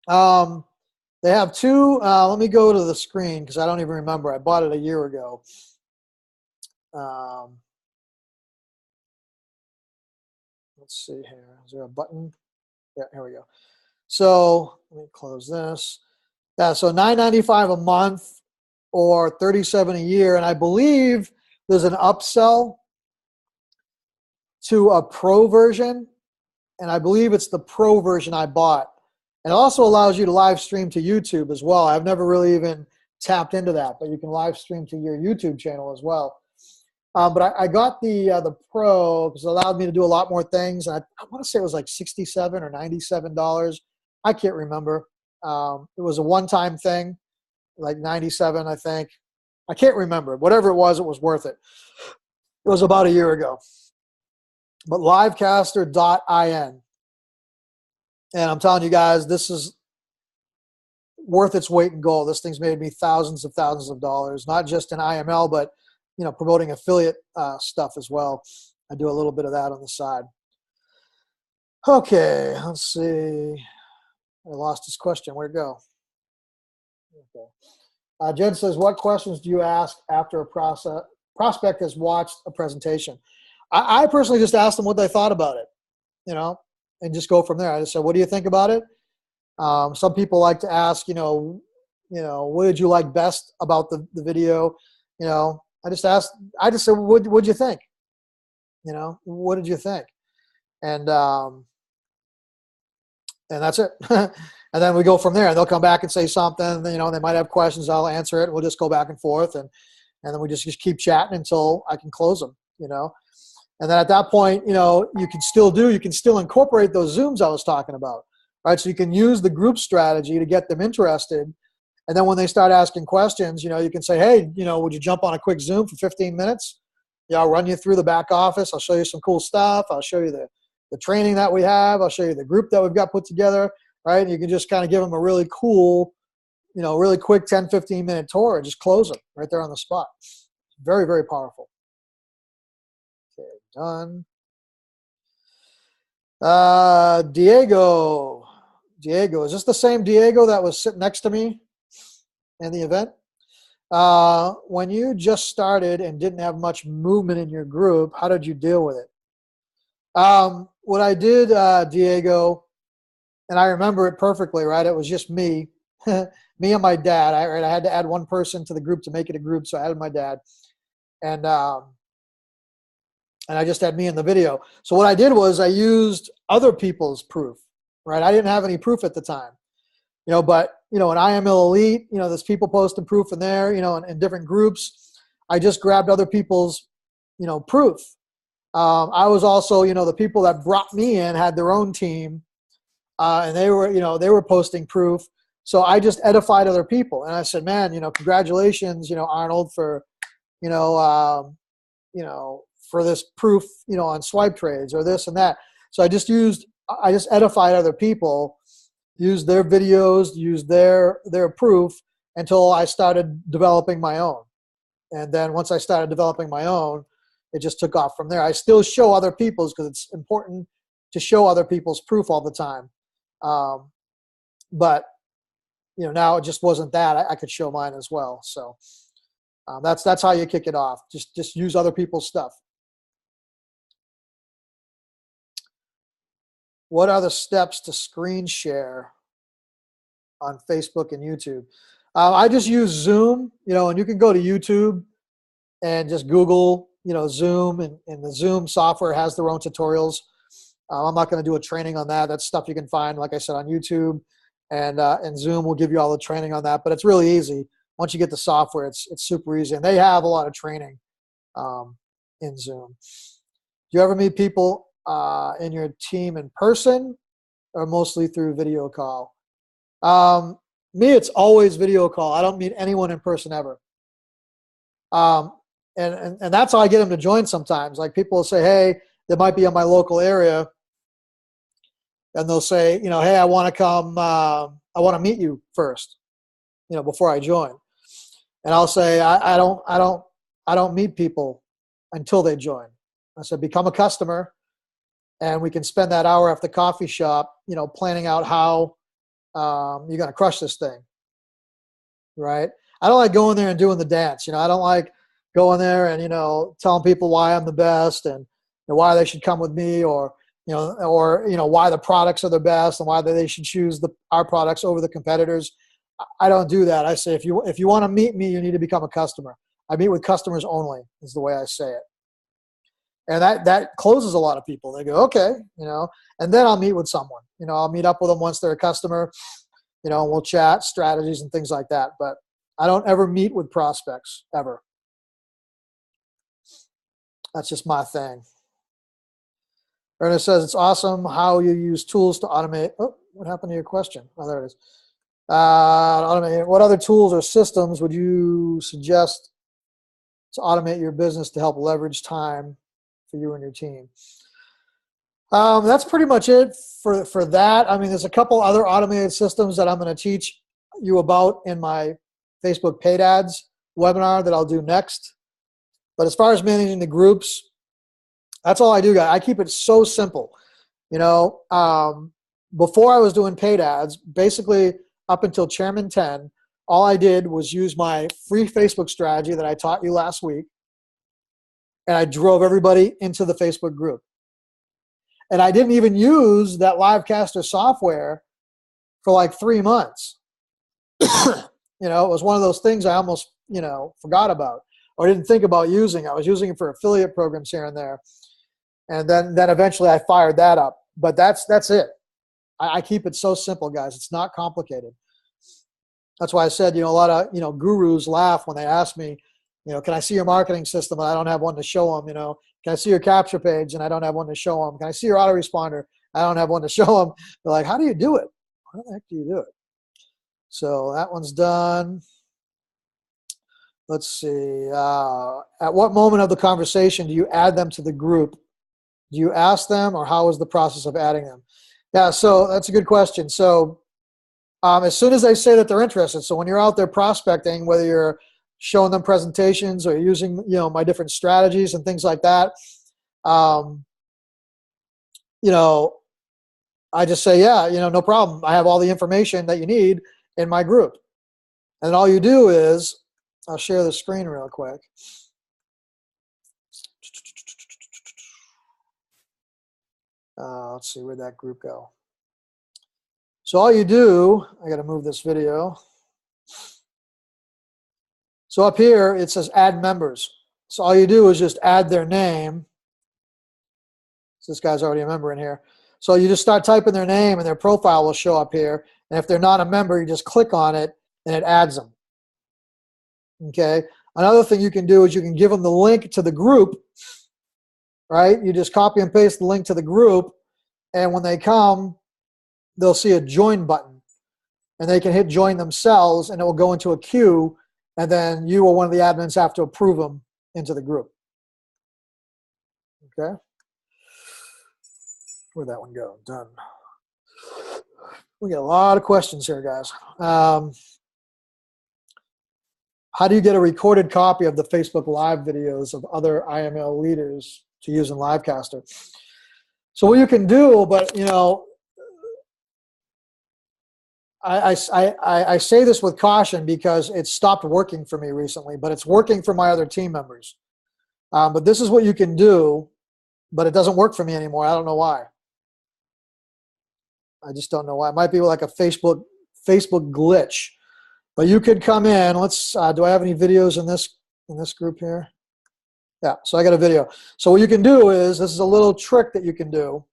They have two, let me go to the screen because I don't even remember. I bought it a year ago. Let's see here. Is there a button? Yeah, here we go. So let me close this. Yeah, so $9.95 a month or $37 a year. And I believe there's an upsell to a pro version. And I believe it's the pro version I bought. And it also allows you to live stream to YouTube as well. I've never really even tapped into that, but you can live stream to your YouTube channel as well. But I got the Pro because it allowed me to do a lot more things. I want to say it was like $67 or $97. I can't remember. It was a one-time thing, like $97, I think. I can't remember. Whatever it was worth it. It was about a year ago. But livecaster.in. And I'm telling you guys, this is worth its weight in gold. This thing's made me thousands of dollars, not just in IML, but promoting affiliate stuff as well. I do a little bit of that on the side. Okay, let's see. I lost his question. Where'd it go? Okay. Jen says, what questions do you ask after a prospect has watched a presentation? I personally just asked them what they thought about it, and just go from there. I just said, what do you think about it? Some people like to ask, what did you like best about the video? I just said, what'd you think? What did you think? And that's it. And then we go from there, and they'll come back and say something, they might have questions. I'll answer it. We'll just go back and forth. And then we just keep chatting until I can close them, And then at that point, you can still incorporate those Zooms I was talking about, right? So you can use the group strategy to get them interested. And then when they start asking questions, you know, you can say, hey, you know, would you jump on a quick Zoom for 15 minutes? Yeah, I'll run you through the back office. I'll show you some cool stuff. I'll show you the training that we have. I'll show you the group that we've got put together, right? And you can just kind of give them a really cool, you know, really quick 10, 15-minute tour and just close them right there on the spot. Very, very powerful. Okay, done. Diego, is this the same Diego that was sitting next to me in the event? When you just started and didn't have much movement in your group, how did you deal with it? What I did, Diego, and I remember it perfectly, right? It was just me, me and my dad. I had to add one person to the group to make it a group, so I added my dad. And I just had me in the video. So what I did was I used other people's proof, right? I didn't have any proof at the time, you know, but, you know, in IML Elite, you know, there's people posting proof in there, you know, in different groups. I just grabbed other people's, you know, proof. I was also, you know, the people that brought me in had their own team, and they were, you know, they were posting proof. So I just edified other people. And I said, man, you know, congratulations, you know, Arnold, for, you know, for this proof, you know, on swipe trades or this and that. So I just edified other people, used their videos, used their proof until I started developing my own. And then once I started developing my own, it just took off from there. I still show other people's because it's important to show other people's proof all the time. But, you know, now it just wasn't that. I could show mine as well. So that's how you kick it off. Just use other people's stuff. What are the steps to screen share on Facebook and YouTube? I just use Zoom, you know, and you can go to YouTube and just Google, you know, Zoom, and the Zoom software has their own tutorials. I'm not going to do a training on that. That's stuff you can find, like I said, on YouTube, and Zoom will give you all the training on that. But it's really easy. Once you get the software, it's super easy. And they have a lot of training in Zoom. Do you ever meet people in your team in person or mostly through video call? Me, it's always video call. I don't meet anyone in person ever. And that's how I get them to join sometimes. Like people will say, hey, they might be in my local area, and they'll say, you know, hey, I want to come, I want to meet you first, you know, before I join. And I'll say, I don't meet people until they join. I said, become a customer, and we can spend that hour at the coffee shop, you know, planning out how you're going to crush this thing, right? I don't like going there and doing the dance. You know, I don't like going there and, you know, telling people why I'm the best and, you know, why they should come with me, or why the products are the best and why they should choose our products over the competitors. I don't do that. I say, if you want to meet me, you need to become a customer. I meet with customers only, is the way I say it. And that closes a lot of people. They go, okay, you know, and then I'll meet with someone. You know, I'll meet up with them once they're a customer, you know, and we'll chat strategies and things like that. But I don't ever meet with prospects, ever. That's just my thing. Ernest says, it's awesome how you use tools to automate. Oh, what happened to your question? Oh, there it is. Automate. What other tools or systems would you suggest to automate your business to help leverage time for you and your team? That's pretty much it for that. I mean, there's a couple other automated systems that I'm going to teach you about in my Facebook paid ads webinar that I'll do next. But as far as managing the groups, that's all I do, guys. I keep it so simple. You know, before I was doing paid ads, basically up until Chairman 10, all I did was use my free Facebook strategy that I taught you last week, and I drove everybody into the Facebook group. And I didn't even use that Livecaster software for like 3 months. You know, it was one of those things I almost, you know, forgot about or didn't think about using. I was using it for affiliate programs here and there. And then eventually I fired that up. But that's it. I keep it so simple, guys. It's not complicated. That's why I said, you know, a lot of, you know, gurus laugh when they ask me, you know, can I see your marketing system? And I don't have one to show them. You know, can I see your capture page? And I don't have one to show them. Can I see your autoresponder? I don't have one to show them. They're like, how do you do it? How the heck do you do it? So that one's done. Let's see. At what moment of the conversation do you add them to the group? Do you ask them, or how is the process of adding them? Yeah, so that's a good question. So as soon as they say that they're interested, so when you're out there prospecting, whether you're showing them presentations or using, my different strategies and things like that, I just say, yeah, no problem. I have all the information that you need in my group. And all you do is, I'll share the screen real quick. Let's see, where'd that group go? So all you do, I got to move this video. So up here, it says add members. So all you do is just add their name. So this guy's already a member in here. So you just start typing their name and their profile will show up here. And if they're not a member, you just click on it and it adds them. Okay. Another thing you can do is you can give them the link to the group, right? You just copy and paste the link to the group. And when they come, they'll see a join button. And they can hit join themselves and it will go into a queue. And then you or one of the admins have to approve them into the group. Okay. Where'd that one go? Done. We got a lot of questions here, guys. How do you get a recorded copy of the Facebook Live videos of other IML leaders to use in Livecaster? So what you can do, but I say this with caution because it stopped working for me recently, but it's working for my other team members. But this is what you can do, but it doesn't work for me anymore. I don't know why. I just don't know why. It might be like a Facebook glitch. But you could come in. Let's. Do I have any videos in this group here? Yeah. So I got a video. So what you can do is, this is a little trick that you can do.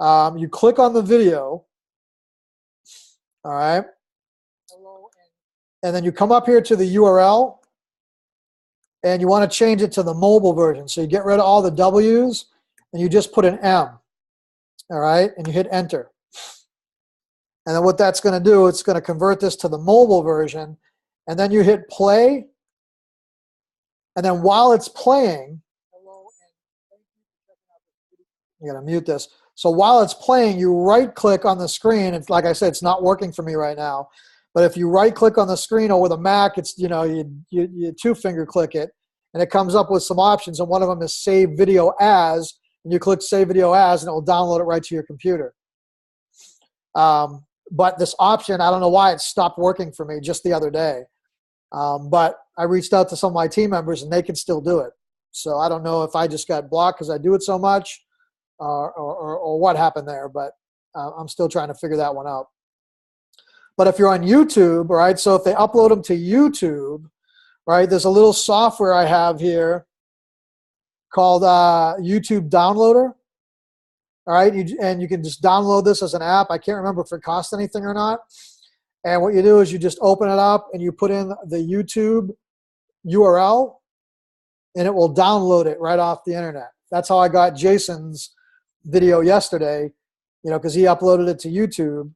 You click on the video. All right. And then you come up here to the URL, and you want to change it to the mobile version. So you get rid of all the W's, and you just put an M. All right, and you hit enter. And then what that's going to do, it's going to convert this to the mobile version. And then you hit play. And then while it's playing, you got to mute this. So while it's playing, you right click on the screen. It's like I said, it's not working for me right now. But if you right click on the screen, or with a Mac, it's, you two finger click it, and it comes up with some options. And one of them is save video as, and you click save video as, and it will download it right to your computer. But this option, I don't know why it stopped working for me just the other day. But I reached out to some of my team members, and they can still do it. So I don't know if I just got blocked because I do it so much, or what happened there. But I'm still trying to figure that one out. But if you're on YouTube, right, so if they upload them to YouTube, right, there's a little software I have here called YouTube Downloader. All right, and you can just download this as an app. I can't remember if it costs anything or not. And what you do is you just open it up and you put in the YouTube URL, and it will download it right off the internet. That's how I got Jason's video yesterday, because he uploaded it to YouTube,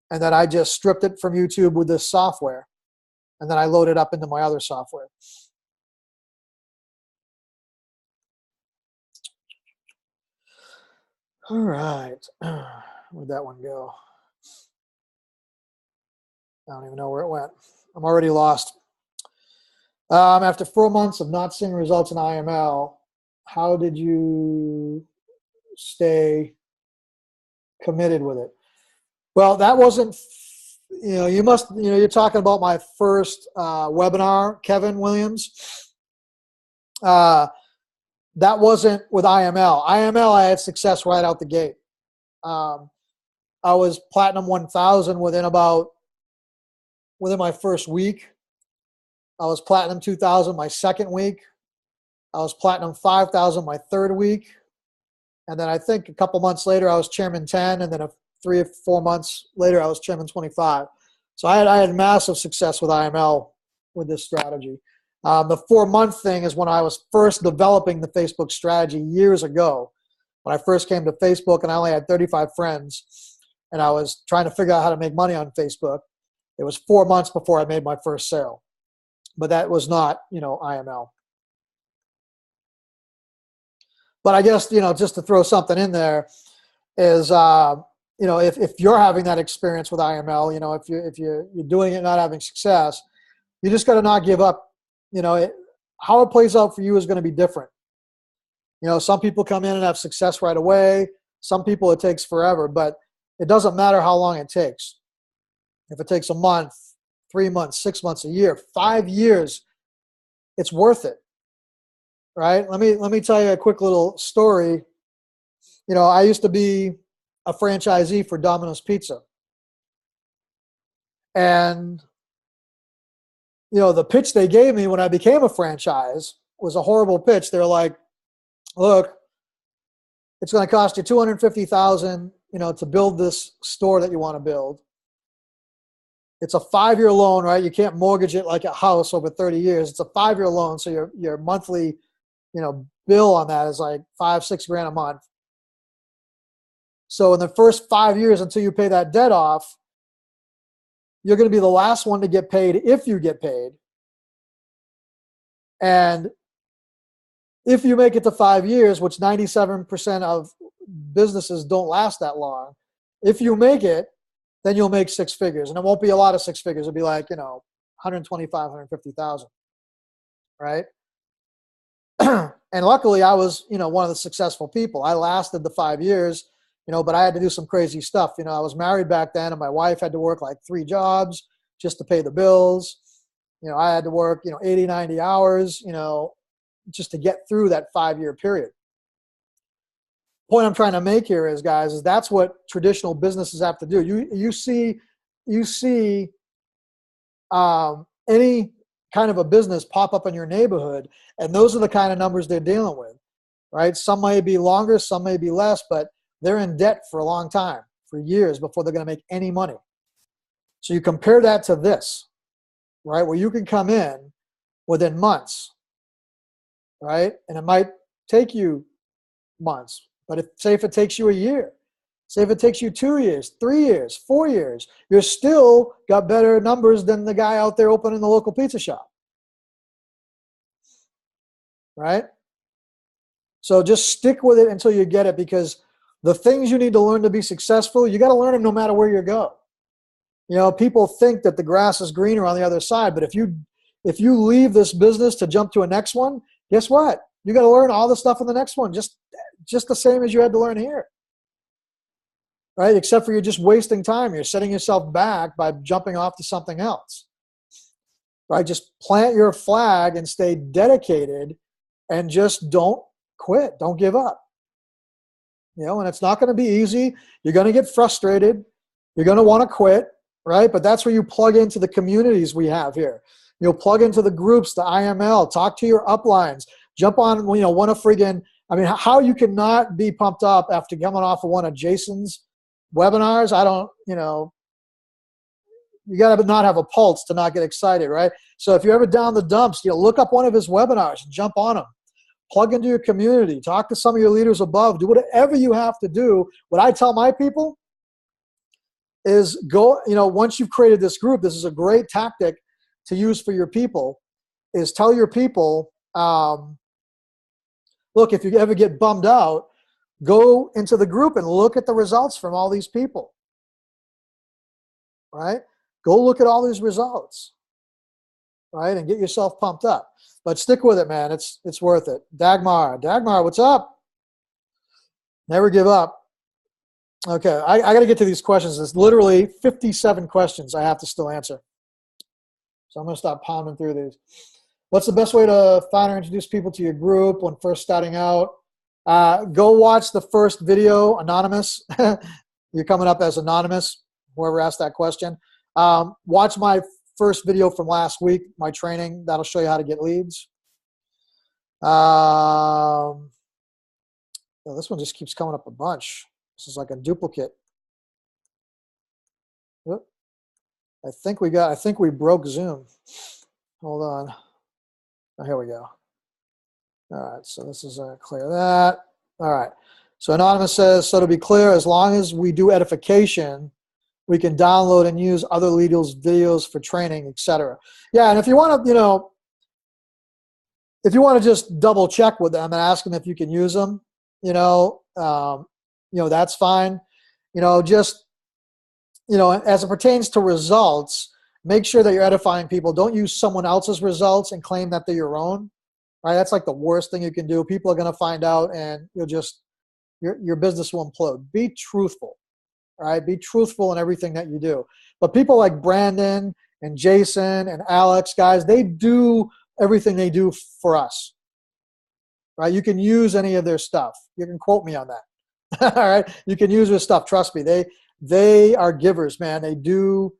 and then I just stripped it from YouTube with this software, and then I load it up into my other software. All right, where'd that one go? I don't even know where it went. I'm already lost. After 4 months of not seeing results in IML, how did you stay committed with it? Well, that wasn't, you're talking about my first webinar, Kevin Williams. That wasn't with IML. IML, I had success right out the gate. I was Platinum 1000 within my first week. I was Platinum 2000 my second week. I was Platinum 5000 my third week. And then I think a couple months later, I was Chairman 10. And then 3 or 4 months later, I was Chairman 25. So I had massive success with IML with this strategy. The 4-month thing is when I was first developing the Facebook strategy years ago. When I first came to Facebook and I only had 35 friends, and I was trying to figure out how to make money on Facebook. It was 4 months before I made my first sale, but that was not, IML. But I guess, just to throw something in there is, if you're having that experience with IML, if you're doing it, not having success, you just got to not give up. How it plays out for you is going to be different. Some people come in and have success right away. Some people it takes forever, but it doesn't matter how long it takes. If it takes a month, 3 months, 6 months, a year, 5 years, it's worth it, right? Let me tell you a quick little story. I used to be a franchisee for Domino's Pizza. And, the pitch they gave me when I became a franchise was a horrible pitch. They're like, look, it's going to cost you $250,000, to build this store that you want to build. It's a 5-year loan, right? You can't mortgage it like a house over 30 years. It's a 5-year loan, so your monthly, bill on that is like $5-6 grand a month. So in the first 5 years until you pay that debt off, you're going to be the last one to get paid if you get paid. And if you make it to 5 years, which 97% of businesses don't last that long, if you make it, then you'll make 6 figures. And it won't be a lot of 6 figures. It'll be like, 125, 150,000, right? And luckily I was, one of the successful people. I lasted the 5 years, but I had to do some crazy stuff. I was married back then, and my wife had to work like 3 jobs just to pay the bills. I had to work, 80, 90 hours, just to get through that 5-year period. Point I'm trying to make here is, guys, is that's what traditional businesses have to do. You see any kind of a business pop up in your neighborhood, and those are the kind of numbers they're dealing with, right? Some may be longer, some may be less, but they're in debt for a long time, for years before they're going to make any money. So you compare that to this, right, where you can come in within months, right? And it might take you months, but say if it takes you a year, say if it takes you 2 years, 3 years, 4 years, you're still got better numbers than the guy out there opening the local pizza shop, right? So just stick with it until you get it, because the things you need to learn to be successful, you got to learn them no matter where you go. People think that the grass is greener on the other side, but if you leave this business to jump to a next one, guess what? You got to learn all the stuff in the next one, just the same as you had to learn here, right? Except for you're just wasting time. You're setting yourself back by jumping off to something else, right? Just plant your flag and stay dedicated, and just don't quit. Don't give up. And it's not going to be easy. You're going to get frustrated. You're going to want to quit, right? But that's where you plug into the communities we have here. You'll plug into the groups, the IML, talk to your uplines, jump on, one of friggin', how you cannot be pumped up after coming off of one of Jason's webinars. You got to not have a pulse to not get excited, right? So if you're ever down the dumps, look up one of his webinars and jump on them. Plug into your community, talk to some of your leaders above, do whatever you have to do. What I tell my people is go, once you've created this group, this is a great tactic to use for your people, is tell your people, look, if you ever get bummed out, go into the group and look at the results from all these people, right? Go look at all these results, right? And get yourself pumped up. But stick with it, man. It's worth it. Dagmar, what's up? Never give up. Okay, I got to get to these questions. There's literally 57 questions I have to still answer. So I'm going to stop pounding through these. What's the best way to find or introduce people to your group when first starting out? Go watch the first video, Anonymous. You're coming up as Anonymous, whoever asked that question. Watch my first video from last week, my training. That'll show you how to get leads. This one just keeps coming up a bunch. This is like a duplicate. Whoop. I think we broke Zoom. Hold on. Oh, here we go. All right, so this is clear that. All right. So Anonymous says, so to be clear, as long as we do edification, We can download and use other leaders' videos for training, etc. Yeah, and if you want to, if you want to just double check with them and ask them if you can use them, that's fine. Just as it pertains to results, make sure that you're edifying people. Don't use someone else's results and claim that they're your own. Right? That's like the worst thing you can do. People are going to find out, and your business will implode. Be truthful. Right? Be truthful in everything that you do. But people like Brandon and Jason and Alex, guys, they do everything they do for us. Right? You can use any of their stuff. You can quote me on that. All right? You can use their stuff. Trust me. They are givers, man. They do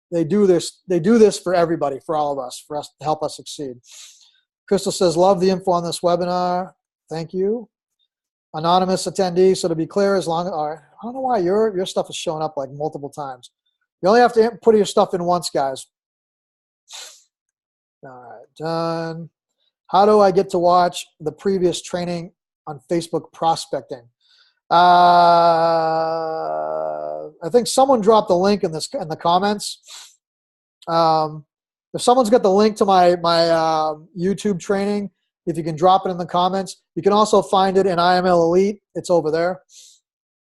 this for everybody, for all of us, for us to help us succeed. Crystal says, love the info on this webinar. Thank you. Anonymous attendee. So to be clear, I don't know why your stuff is showing up like multiple times. You only have to put your stuff in once, guys. All right, done. How do I get to watch the previous training on Facebook prospecting? I think someone dropped the link in the comments. If someone's got the link to my YouTube training, if you can drop it in the comments. You can also find it in IML Elite. It's over there.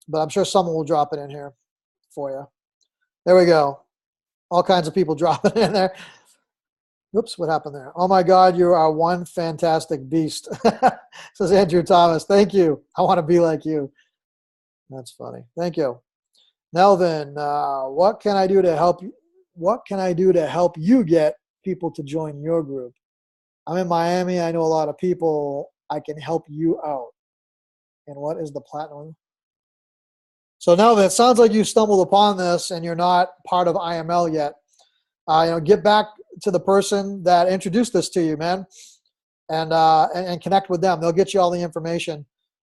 But I'm sure someone will drop it in here for you. There we go. All kinds of people dropping it in there. Oops, what happened there? Oh my God, you are one fantastic beast. Says Andrew Thomas. Thank you. I want to be like you. That's funny. Thank you. Nelvin, what can I do to help you? What can I do to help you get people to join your group? I'm in Miami. I know a lot of people. I can help you out. And what is the platinum? So Nelvin, it sounds like you stumbled upon this and you're not part of IML yet. Get back to the person that introduced this to you, man, and connect with them. They'll get you all the information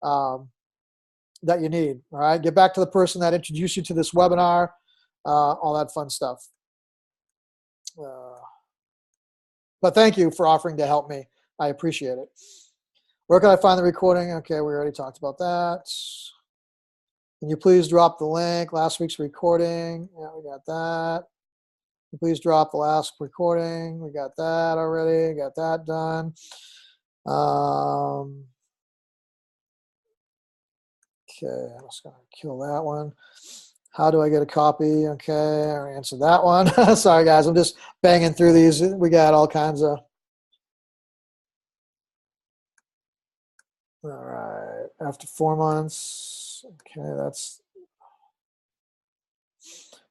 that you need. All right, get back to the person that introduced you to this webinar, all that fun stuff. But thank you for offering to help me. I appreciate it. Where can I find the recording? Okay, we already talked about that. Can you please drop the link? Last week's recording. Yeah, we got that. Can you please drop the last recording. We got that already. Got that done. Okay, I'm just going to kill that one. How do I get a copy? Okay, I answered that one. Sorry, guys. I'm just banging through these. We got all kinds of. All right. After 4 months. Okay, that's.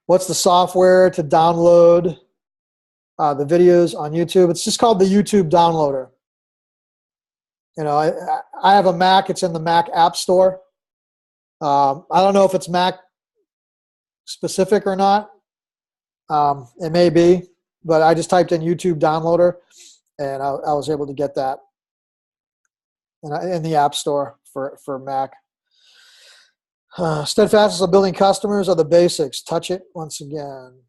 What's the software to download the videos on YouTube? It's just called the YouTube Downloader. I have a Mac. It's in the Mac App Store. I don't know if it's Mac specific or not. It may be, but I just typed in YouTube Downloader, and I was able to get that in the App Store for Mac. Steadfastness of building customers are the basics. Touch it once again.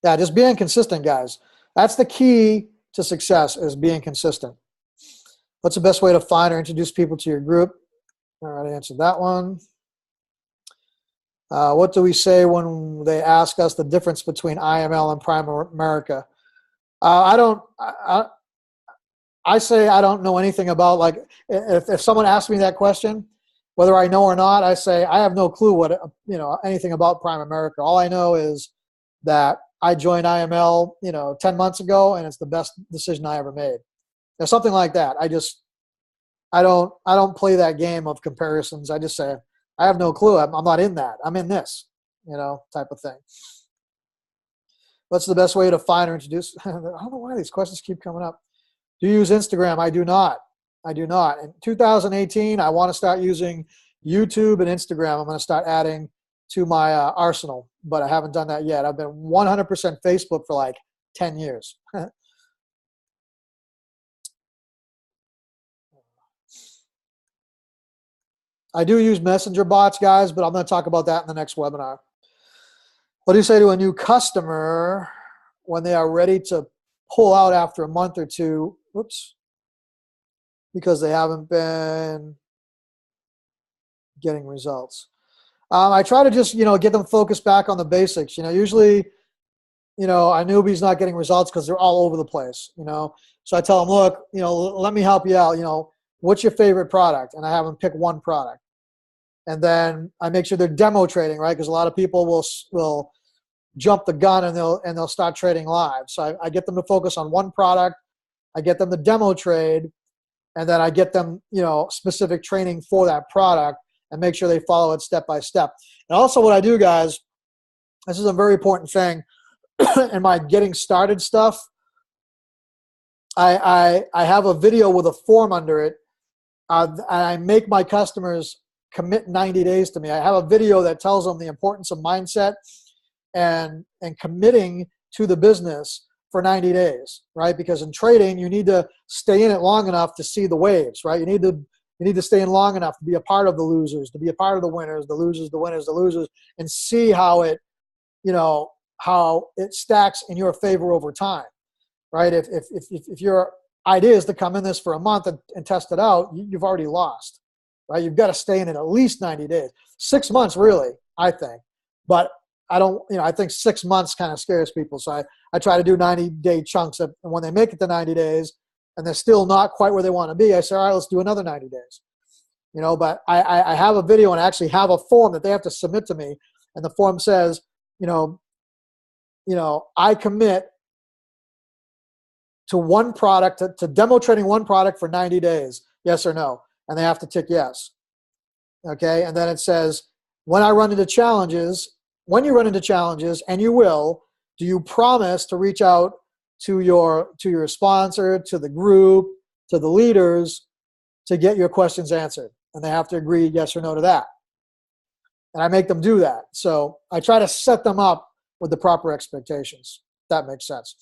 Yeah, just being consistent, guys. That's the key to success, is being consistent. What's the best way to find or introduce people to your group? All right, I answered that one. What do we say when they ask us the difference between IML and Primerica? I say I don't know anything about, like, if someone asks me that question, whether I know or not, I say I have no clue anything about Primerica. All I know is that I joined IML, 10 months ago, and it's the best decision I ever made. Or something like that. I don't play that game of comparisons. I just say I have no clue. I'm not in that. I'm in this, type of thing. What's the best way to find or introduce? I don't know why these questions keep coming up. Do you use Instagram? I do not. In 2018, I want to start using YouTube and Instagram. I'm going to start adding to my arsenal, but I haven't done that yet. I've been 100% Facebook for like 10 years. I do use messenger bots, guys, but I'm going to talk about that in the next webinar. What do you say to a new customer when they are ready to pull out after a month or two? Oops. Because they haven't been getting results. I try to just, get them focused back on the basics. Usually, a newbie's not getting results because they're all over the place, So I tell them, look, let me help you out. What's your favorite product? And I have them pick one product. And then I make sure they're demo trading, right? Because a lot of people will jump the gun and they'll start trading live. So I get them to focus on one product. I get them to demo trade, and then I get them, specific training for that product and make sure they follow it step by step. And also what I do, guys, this is a very important thing in my getting started stuff. I have a video with a form under it. I make my customers commit 90 days to me. I have a video that tells them the importance of mindset and committing to the business for 90 days, right? Because in trading, you need to stay in it long enough to see the waves, right? You need to stay in long enough to be a part of the losers, to be a part of the winners, the losers, the winners, the losers, and see how it, how it stacks in your favor over time, right? If your idea is to come in this for a month and test it out, you've already lost, right? You've got to stay in it at least 90 days. 6 months, really, I think. But I don't, I think 6 months kind of scares people. So I try to do 90-day chunks. And when they make it to 90 days and they're still not quite where they want to be, I say, all right, let's do another 90 days. But I have a video and I actually have a form that they have to submit to me. And the form says, I commit to one product, to demo trading one product for 90 days, yes or no. And they have to tick yes. Okay. And then it says, when you run into challenges, and you will, do you promise to reach out to your sponsor, to the group, to the leaders to get your questions answered? And they have to agree yes or no to that. And I make them do that. So I try to set them up with the proper expectations. If that makes sense.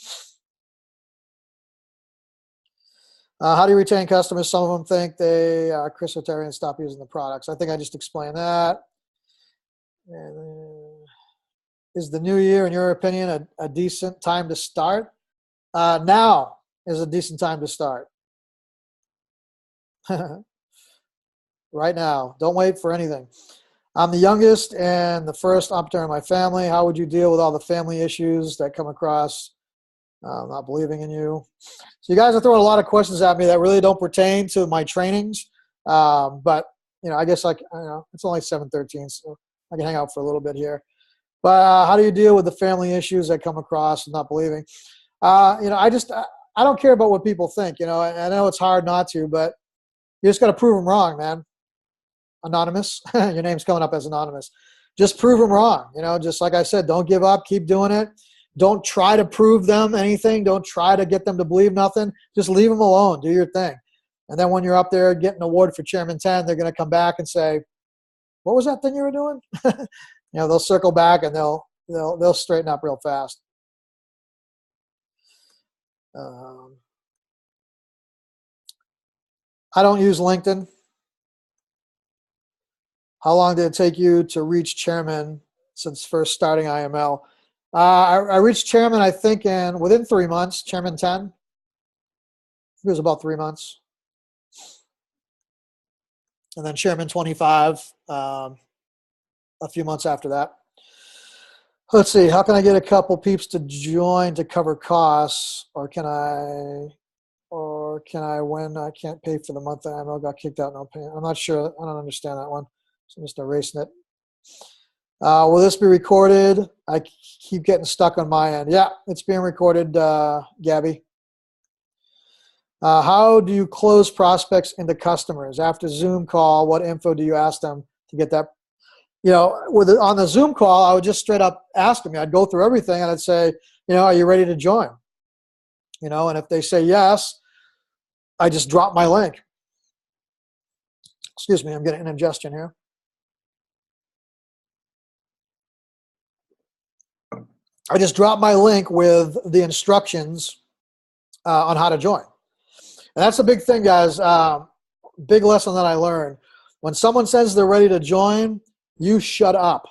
How do you retain customers? Some of them think they are Christotarian and stop using the products. I think I just explained that. And, is the new year, in your opinion, a decent time to start? Now is a decent time to start. Right now. Don't wait for anything. I'm the youngest and the first entrepreneur in my family. How would you deal with all the family issues that come across not believing in you? So you guys are throwing a lot of questions at me that really don't pertain to my trainings. But, I guess it's only 7:13, so I can hang out for a little bit here. But how do you deal with the family issues that come across and not believing? I don't care about what people think. I know it's hard not to, but you just got to prove them wrong, man. Anonymous, your name's coming up as anonymous. Just prove them wrong. Just like I said, don't give up. Keep doing it. Don't try to prove them anything. Don't try to get them to believe nothing. Just leave them alone. Do your thing. And then when you're up there getting an award for Chairman 10, they're going to come back and say, what was that thing you were doing? They'll circle back and they'll straighten up real fast. I don't use LinkedIn. How long did it take you to reach chairman since first starting IML? I reached chairman, I think, within 3 months, chairman 10. It was about 3 months. And then chairman 25, a few months after that. Let's see, how can I get a couple peeps to join to cover costs? Or can I when I can't pay for the month that IML got kicked out, no pay? I'm not sure. I don't understand that one. So I'm just erasing it. Will this be recorded? I keep getting stuck on my end. Yeah, it's being recorded, Gabby. How do you close prospects into customers? After Zoom call, what info do you ask them to get that? On the Zoom call, I would just straight up ask them. I'd go through everything and I'd say, are you ready to join? And if they say yes, I just drop my link. Excuse me, I'm getting an ingestion here. I just drop my link with the instructions on how to join. And that's a big thing, guys. Big lesson that I learned. When someone says they're ready to join, you shut up.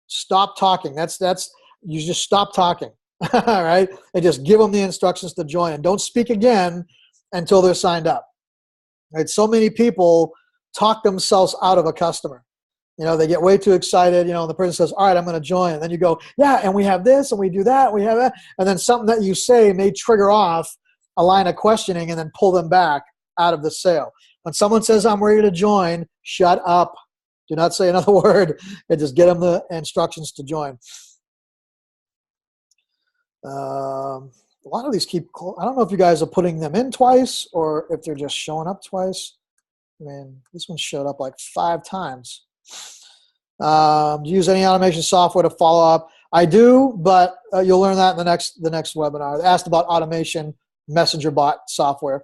Stop talking. You just stop talking. All right? And just give them the instructions to join. And don't speak again until they're signed up. Right? So many people talk themselves out of a customer. They get way too excited, and the person says, all right, I'm going to join. And then you go, yeah, and we have this, and we do that, and we have that. And then something that you say may trigger off a line of questioning and then pull them back out of the sale. When someone says, I'm ready to join, shut up. Do not say another word, and just get them the instructions to join. A lot of these I don't know if you guys are putting them in twice or if they're just showing up twice. I mean, this one showed up like 5 times. Do you use any automation software to follow up? I do, but you'll learn that in the next webinar. They asked about automation messenger bot software.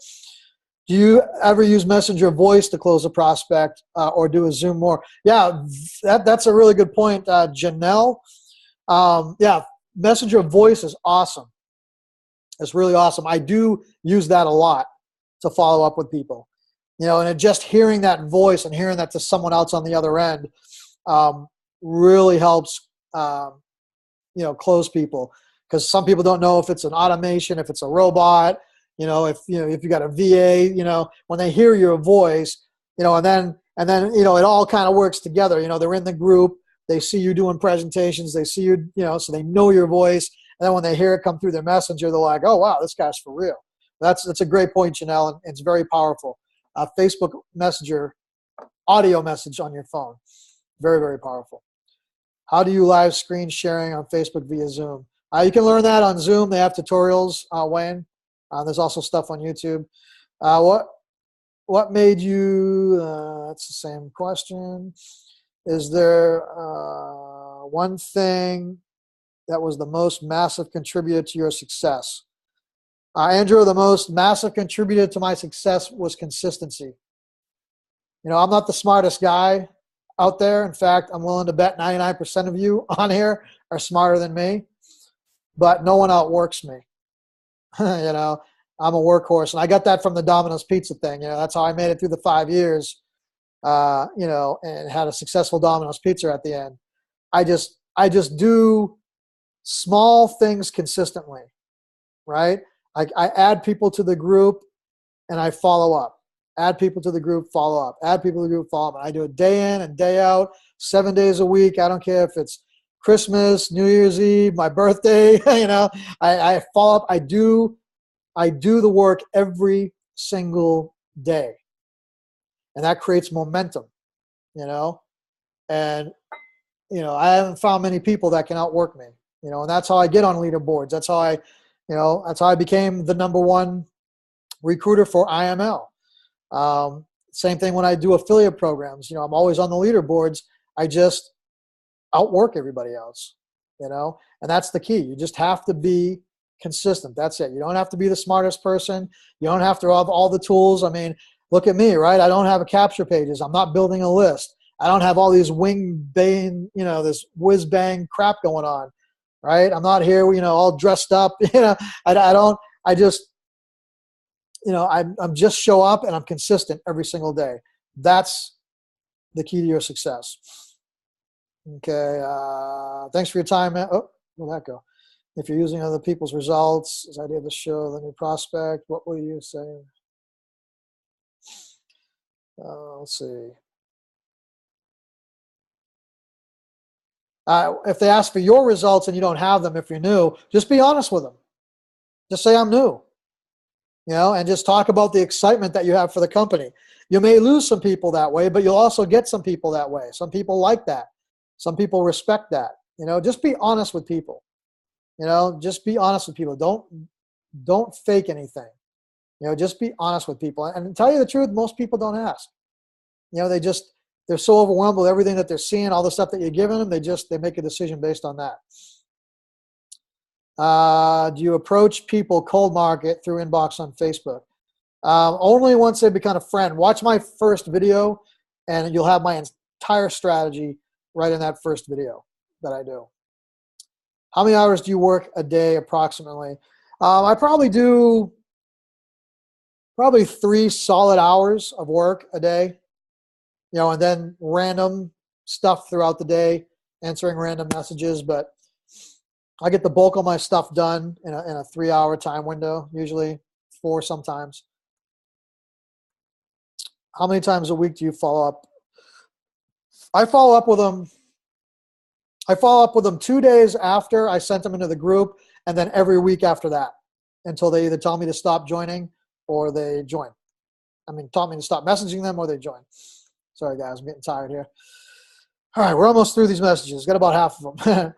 Do you ever use Messenger Voice to close a prospect or do a Zoom more? Yeah, that's a really good point, Janelle. Yeah, Messenger Voice is awesome. It's really awesome. I do use that a lot to follow up with people. And just hearing that voice and hearing that to someone else on the other end really helps, close people. Because some people don't know if it's an automation, if it's a robot, if you got a VA, when they hear your voice, and then it all kind of works together. They're in the group, they see you doing presentations, they see you, so they know your voice. And then when they hear it come through their messenger, they're like, oh, wow, this guy's for real. That's a great point, Janelle, and it's very powerful. Facebook Messenger, audio message on your phone. Very, very powerful. How do you live screen sharing on Facebook via Zoom? You can learn that on Zoom. They have tutorials, Wayne. There's also stuff on YouTube. What made you, that's the same question. Is there one thing that was the most massive contributor to your success? Andrew, the most massive contributor to my success was consistency. I'm not the smartest guy out there. In fact, I'm willing to bet 99% of you on here are smarter than me, but no one outworks me. I'm a workhorse, and I got that from the Domino's Pizza thing. That's how I made it through the 5 years, and had a successful Domino's Pizza at the end. I just do small things consistently, right? I add people to the group, and I follow up. Add people to the group, follow up. Add people to the group, follow up. And I do it day in and day out, 7 days a week. I don't care if it's Christmas, New Year's Eve, my birthday. I follow up. I do the work every single day, and that creates momentum. And I haven't found many people that can outwork me. And that's how I get on leaderboards. That's how I became the #1 recruiter for IML. Same thing when I do affiliate programs. I'm always on the leaderboards. I just outwork everybody else. And that's the key. You just have to be consistent. That's it. You don't have to be the smartest person. You don't have to have all the tools. I mean, look at me, right? I don't have a capture pages. I'm not building a list. I don't have all these wing bang, this whiz bang crap going on, right? I'm not here, all dressed up. I just show up and I'm consistent every single day. That's the key to your success. Okay. Thanks for your time, man. Oh, where'd that go? If you're using other people's results, as idea of the show, the new prospect, what will you say? Let's see. If they ask for your results and you don't have them, if you're new, just be honest with them. Just say, I'm new. And just talk about the excitement that you have for the company. You may lose some people that way, but you'll also get some people that way. Some people like that. Some people respect that. Just be honest with people. Just be honest with people. Don't fake anything. Just be honest with people. And to tell you the truth, most people don't ask. They're so overwhelmed with everything that they're seeing, all the stuff that you're giving them, they make a decision based on that. Do you approach people cold market through inbox on Facebook? Only once they become a friend. Watch my first video, and you'll have my entire strategy right in that first video that I do. How many hours do you work a day approximately? I probably do 3 solid hours of work a day, and then random stuff throughout the day, answering random messages. But I get the bulk of my stuff done in a 3-hour time window, usually 4 sometimes. How many times a week do you follow up I follow up with them. I follow up with them 2 days after I sent them into the group, and then every week after that, until they either tell me to stop joining or they join. I mean, tell me to stop messaging them or they join. Sorry, guys, I'm getting tired here. All right, we're almost through these messages. Got about half of them.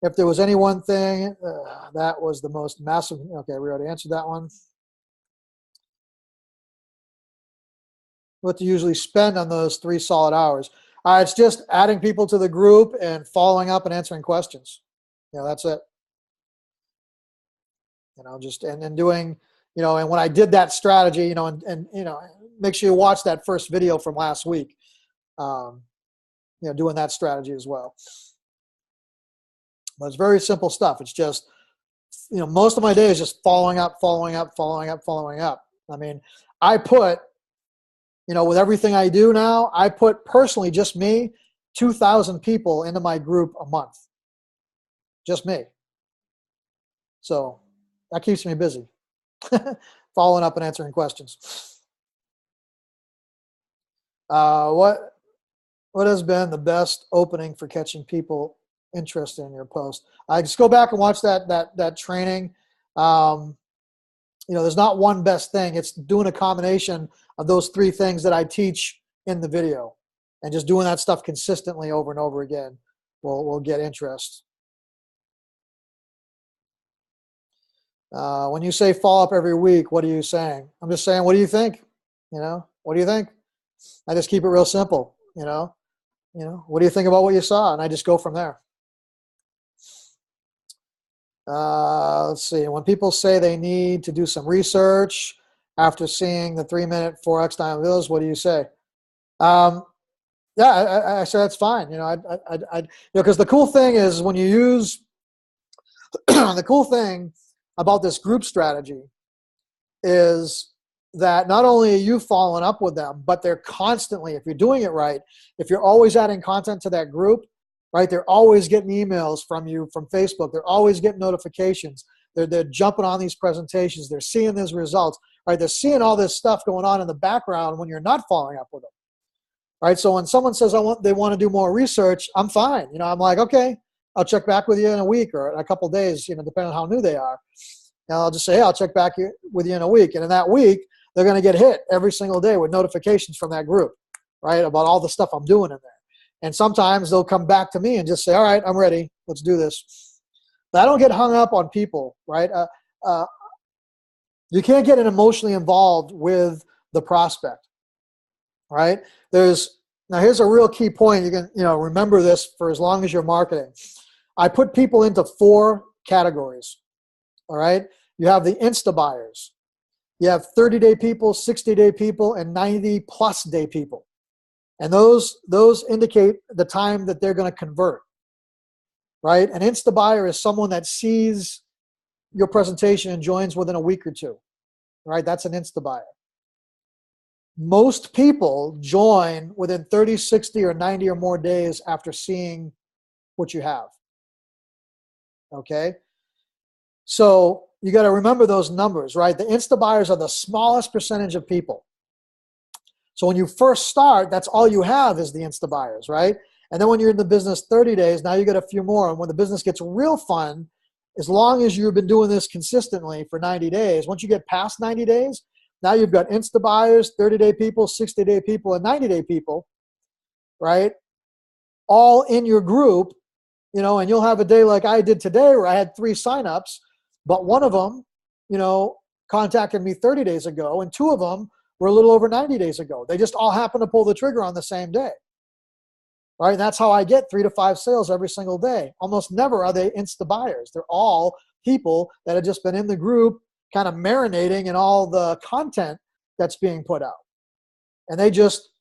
If there was any one thing, that was the most massive. Okay, we already answered that one. What do you usually spend on those 3 solid hours? It's just adding people to the group and following up and answering questions. That's it. Just and doing, and when I did that strategy, and make sure you watch that first video from last week. Doing that strategy as well. But it's very simple stuff. It's just, most of my day is just following up. I mean, I put, with everything I do now, I put personally, just me, 2,000 people into my group a month. Just me. So that keeps me busy. Following up and answering questions. What has been the best opening for catching people interested in your post? I just go back and watch that training. There's not one best thing. It's doing a combination of those 3 things that I teach in the video, and just doing that stuff consistently over and over again will get interest. When you say follow up every week, what are you saying? I'm just saying, what do you think? What do you think? I just keep it real simple. What do you think about what you saw? And I just go from there. Let's see. When people say they need to do some research after seeing the 3-minute 4x time videos, what do you say? Yeah, I say that's fine. Because the cool thing is when you use the cool thing about this group strategy is that not only are you following up with them, but they're constantly, if you're doing it right, if you're always adding content to that group, right, they're always getting emails from you from Facebook. They're always getting notifications. They're jumping on these presentations. They're seeing these results, right? They're seeing all this stuff going on in the background when you're not following up with them, right? So when someone says they want to do more research, I'm fine. I'm like, okay, I'll check back with you in a week or in a couple of days, depending on how new they are. And I'll just say, hey, I'll check back with you in a week. And in that week, they're going to get hit every single day with notifications from that group, right, about all the stuff I'm doing in there. And sometimes they'll come back to me and just say, all right, I'm ready. Let's do this. But I don't get hung up on people, right? You can't get emotionally involved with the prospect, right? Now here's a real key point. You can remember this for as long as you're marketing. I put people into 4 categories, all right? You have the Insta buyers. You have 30-day people, 60-day people, and 90-plus day people. And those indicate the time that they're going to convert, right? An Insta buyer is someone that sees your presentation and joins within a week or 2, right? That's an Insta buyer. Most people join within 30, 60, or 90 or more days after seeing what you have, okay? So you got to remember those numbers, right? The Insta buyers are the smallest percentage of people. So when you first start, that's all you have is the Insta buyers, right? And then when you're in the business 30 days, now you get a few more. And when the business gets real fun, as long as you've been doing this consistently for 90 days, once you get past 90 days, now you've got Insta buyers, 30-day people, 60-day people, and 90-day people, right? All in your group, and you'll have a day like I did today where I had 3 signups, but one of them, contacted me 30 days ago, and 2 of them were a little over 90 days ago. They just all happened to pull the trigger on the same day, right? And that's how I get 3 to 5 sales every single day. Almost never are they Insta buyers. They're all people that have just been in the group kind of marinating in all the content that's being put out. And they just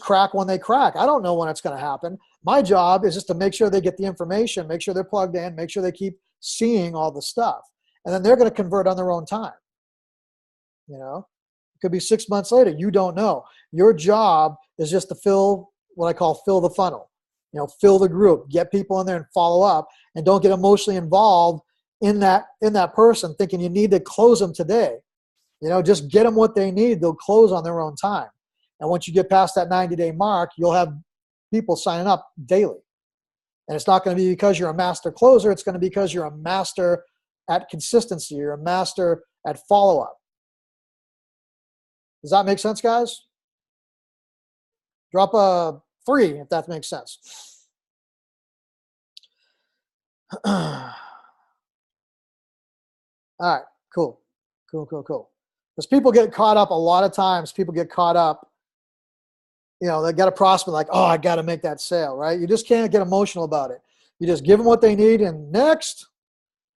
crack when they crack. I don't know when it's going to happen. My job is just to make sure they get the information, make sure they're plugged in, make sure they keep seeing all the stuff. And then they're going to convert on their own time. It could be 6 months later. You don't know. Your job is just to fill what I call fill the funnel. Fill the group, get people in there and follow up, and don't get emotionally involved in that person thinking you need to close them today. Just get them what they need. They'll close on their own time. And once you get past that 90-day mark, you'll have people signing up daily. And it's not going to be because you're a master closer. It's going to be because you're a master at consistency. You're a master at follow-up. Does that make sense, guys? Drop a 3 if that makes sense. All right, cool. Because people get caught up, a lot of times people get caught up, they got a prospect like, oh, I got to make that sale, right? You just can't get emotional about it. You just give them what they need and next.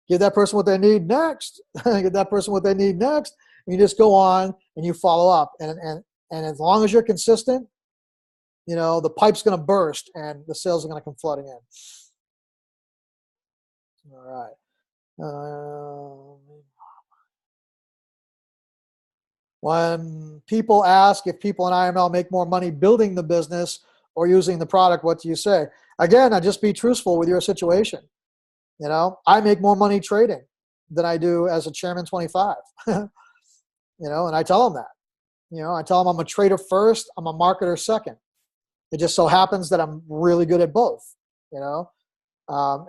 Give that person what they need next. Give that person what they need next. And you just go on and you follow up. And as long as you're consistent, the pipe's going to burst and the sales are going to come flooding in. All right. When people ask if people in IML make more money building the business or using the product, what do you say? Again, I just be truthful with your situation. I make more money trading than I do as a Chairman 25. And I tell them that. I tell them I'm a trader first, I'm a marketer second. It just so happens that I'm really good at both. I've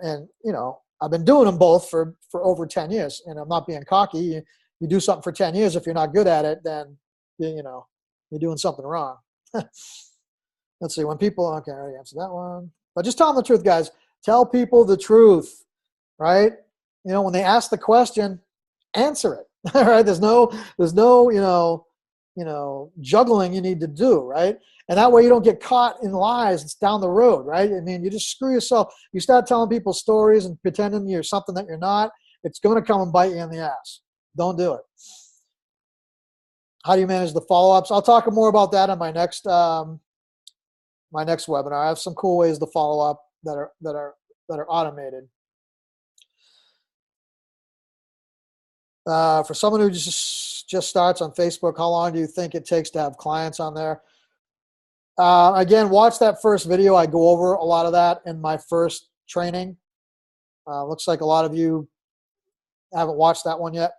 been doing them both for over 10 years, and I'm not being cocky. You do something for 10 years, if you're not good at it, then you're doing something wrong. Let's see, when people, okay, I already answered that one. But just tell them the truth, guys. Tell people the truth, right? When they ask the question, answer it. All right? There's no juggling you need to do, right? And that way you don't get caught in lies. It's down the road, right? I mean, you just screw yourself. You start telling people stories and pretending you're something that you're not, it's going to come and bite you in the ass. Don't do it. How do you manage the follow-ups? I'll talk more about that on my next webinar. I have some cool ways to follow up that are automated. For someone who just starts on Facebook, how long do you think it takes to have clients on there? Again, watch that first video. I go over a lot of that in my first training. Looks like a lot of you haven't watched that one yet.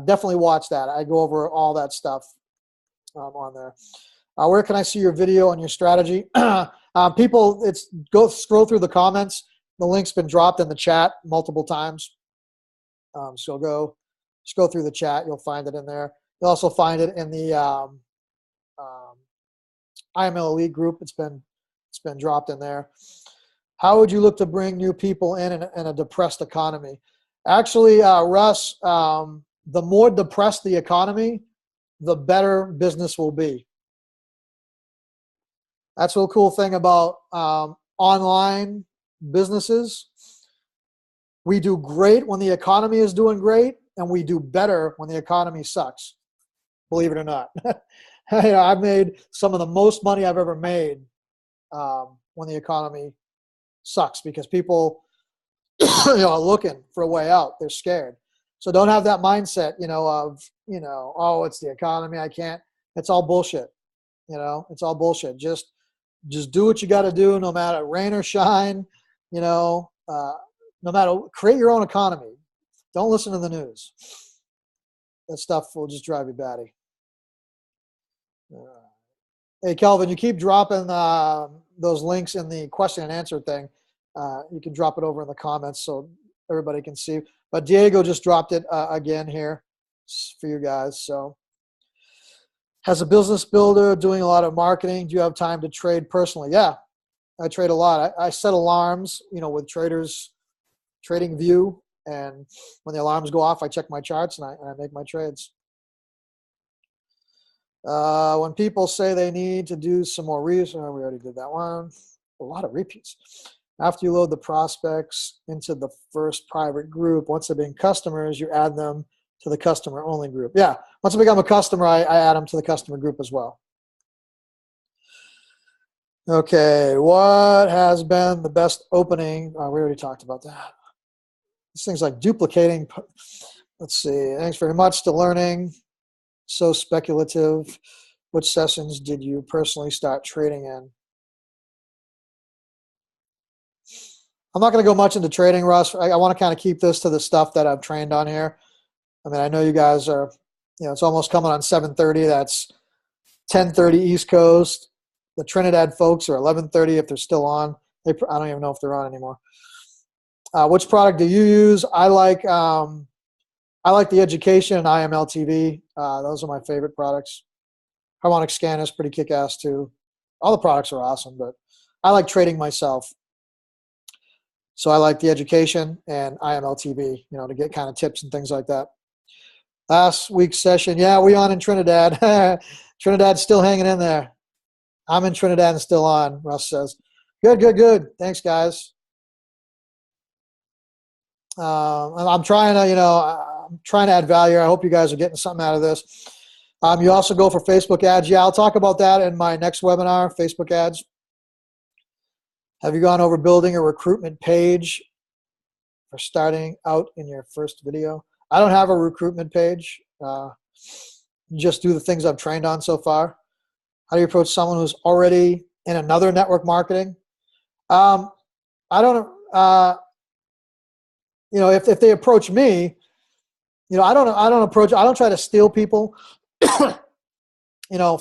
Definitely watch that. I go over all that stuff on there. Where can I see your video on your strategy? People, go scroll through the comments. The link's been dropped in the chat multiple times. So just go through the chat. You'll find it in there. You'll also find it in the IML Elite group. It's been dropped in there. How would you look to bring new people in a depressed economy? Actually, Russ, the more depressed the economy, the better business will be. That's the cool thing about online businesses. We do great when the economy is doing great, and we do better when the economy sucks, believe it or not. I've made some of the most money I've ever made when the economy sucks, because people are looking for a way out. They're scared. So don't have that mindset, oh, it's the economy, I can't. It's all bullshit. It's all bullshit. Just do what you got to do, no matter rain or shine. No matter, create your own economy. Don't listen to the news. That stuff will just drive you batty. Hey, Kelvin, you keep dropping those links in the question and answer thing. You can drop it over in the comments so everybody can see. But Diego just dropped it again here for you guys. So, as a business builder doing a lot of marketing, do you have time to trade personally? Yeah, I trade a lot. I set alarms, with Traders Trading View, and when the alarms go off, I check my charts and I make my trades. When people say they need to do some more research, we already did that one. A lot of repeats. After you load the prospects into the first private group, once they've been customers, you add them to the customer-only group. Yeah, once I become a customer, I add them to the customer group as well. Okay, what has been the best opening? We already talked about that. This thing's like duplicating. Let's see. Thanks very much to learning. So speculative. Which sessions did you personally start trading in? I'm not going to go much into trading, Russ. I want to kind of keep this to the stuff that I've trained on here. I mean, I know you guys are, it's almost coming on 7:30. That's 10:30 East Coast. the Trinidad folks are 11:30 if they're still on. I don't even know if they're on anymore. Which product do you use? I like the Education and IMLTV. Those are my favorite products. Harmonic Scan is pretty kick-ass too. All the products are awesome, but I like trading myself. So I like the Education and IMLTV, to get kind of tips and things like that. Last week's session, yeah, we on in Trinidad. Trinidad's still hanging in there. I'm in Trinidad and still on, Russ says. Good, good, good. Thanks, guys. I'm trying to add value. I hope you guys are getting something out of this. You also go for Facebook ads. Yeah, I'll talk about that in my next webinar, Facebook ads. Have you gone over building a recruitment page for starting out in your first video? I don't have a recruitment page. Just do the things I've trained on so far. How do you approach someone who's already in another network marketing? I don't, if they approach me, I don't try to steal people,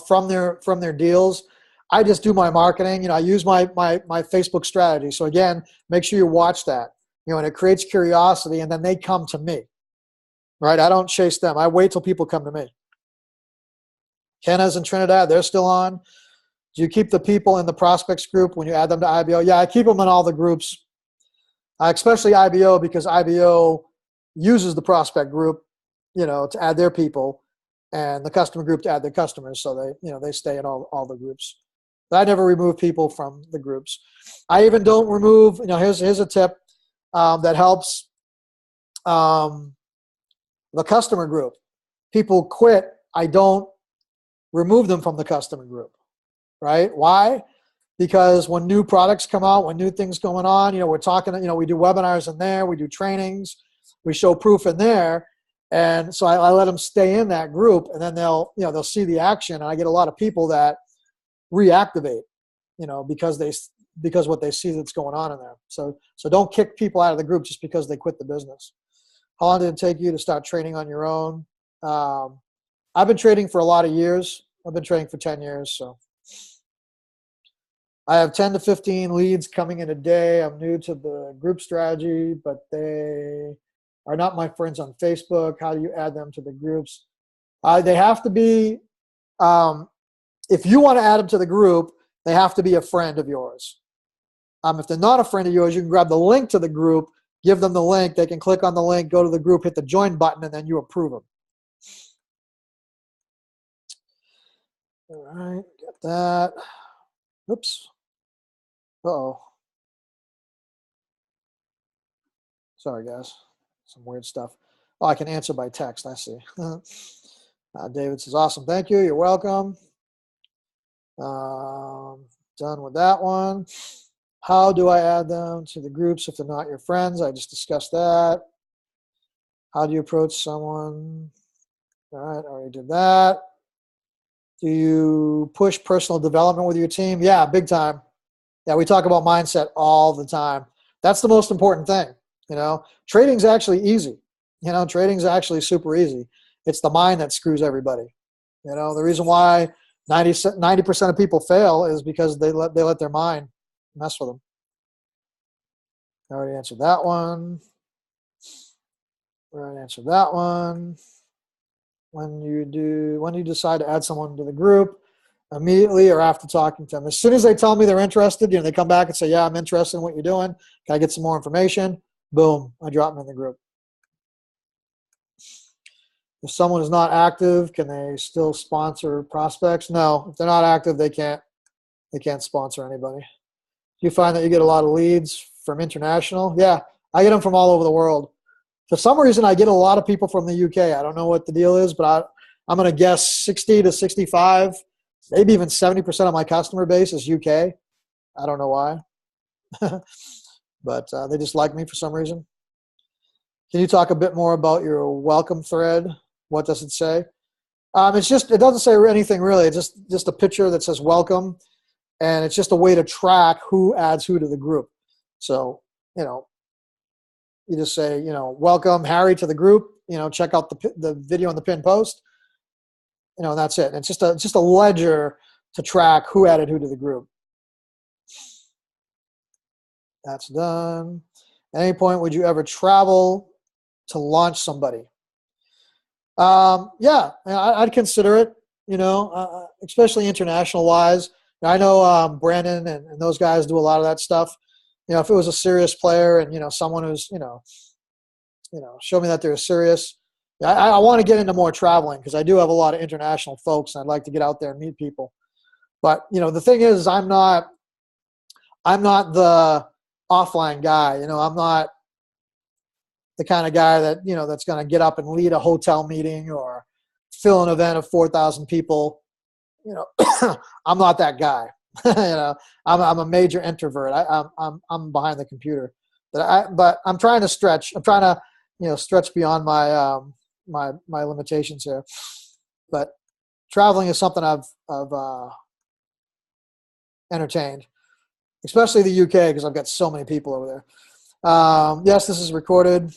from their deals. I just do my marketing. I use my Facebook strategy. So again, make sure you watch that, and it creates curiosity, and then they come to me, right? I don't chase them. I wait till people come to me. Kenna's in Trinidad. They're still on. Do you keep the people in the prospects group when you add them to IBO? Yeah, I keep them in all the groups, especially IBO, because IBO uses the prospect group, to add their people, and the customer group to add their customers. So they stay in all the groups. But I never remove people from the groups. I even don't remove, here's a tip that helps the customer group. People quit. I don't remove them from the customer group, right? Why? Because when new products come out, when new things going on, we're talking, we do webinars in there, we do trainings, we show proof in there. And so I let them stay in that group, and then they'll see the action. And I get a lot of people that reactivate, because what they see that's going on in there. So don't kick people out of the group just because they quit the business. How long did it take you to start trading on your own? I've been trading for a lot of years. I've been trading for 10 years. So I have 10 to 15 leads coming in a day. I'm new to the group strategy, but they are not my friends on Facebook. How do you add them to the groups? They have to be, if you want to add them to the group, they have to be a friend of yours. If they're not a friend of yours, you can grab the link to the group, give them the link. They can click on the link, go to the group, hit the join button, and then you approve them. All right, get that. Oops. Uh-oh. Sorry, guys. Some weird stuff. Oh, I can answer by text. I see. David says, awesome. Thank you. You're welcome. Done with that one. How do I add them to the groups if they're not your friends? I just discussed that. How do you approach someone? All right, I already did that. Do you push personal development with your team? Yeah, big time. Yeah, we talk about mindset all the time. That's the most important thing. Trading's actually easy. Trading's actually super easy. It's the mind that screws everybody. The reason why 90% of people fail is because they let their mind mess with them. I already answered that one. When you decide to add someone to the group, immediately or after talking to them. As soon as they tell me they're interested, they come back and say, yeah, I'm interested in what you're doing. Can I get some more information? Boom, I drop them in the group. If someone is not active, can they still sponsor prospects? No, if they're not active, they can't sponsor anybody. Do you find that you get a lot of leads from international? Yeah, I get them from all over the world. For some reason, I get a lot of people from the UK. I don't know what the deal is, but I'm going to guess 60 to 65, maybe even 70% of my customer base is UK. I don't know why, but they just like me for some reason. Can you talk a bit more about your welcome thread? What does it say? It doesn't say anything really. It's just a picture that says welcome, and it's just a way to track who adds who to the group. So, you just say, welcome Harry to the group, check out the video on the pinned post, and that's it. And it's just a ledger to track who added who to the group. That's done. At any point, would you ever travel to launch somebody? Yeah, I'd consider it, especially international wise. I know Brandon and those guys do a lot of that stuff. If it was a serious player and, someone who's, show me that they're serious. I want to get into more traveling because I do have a lot of international folks and I'd like to get out there and meet people. But, the thing is, I'm not the offline guy. I'm not the kind of guy that, that's going to get up and lead a hotel meeting or fill an event of 4,000 people. I'm not that guy. I'm a major introvert. I'm behind the computer, but I'm trying to stretch. I'm trying to, stretch beyond my my limitations here. But traveling is something I've entertained, especially the UK because I've got so many people over there. Yes, this is recorded.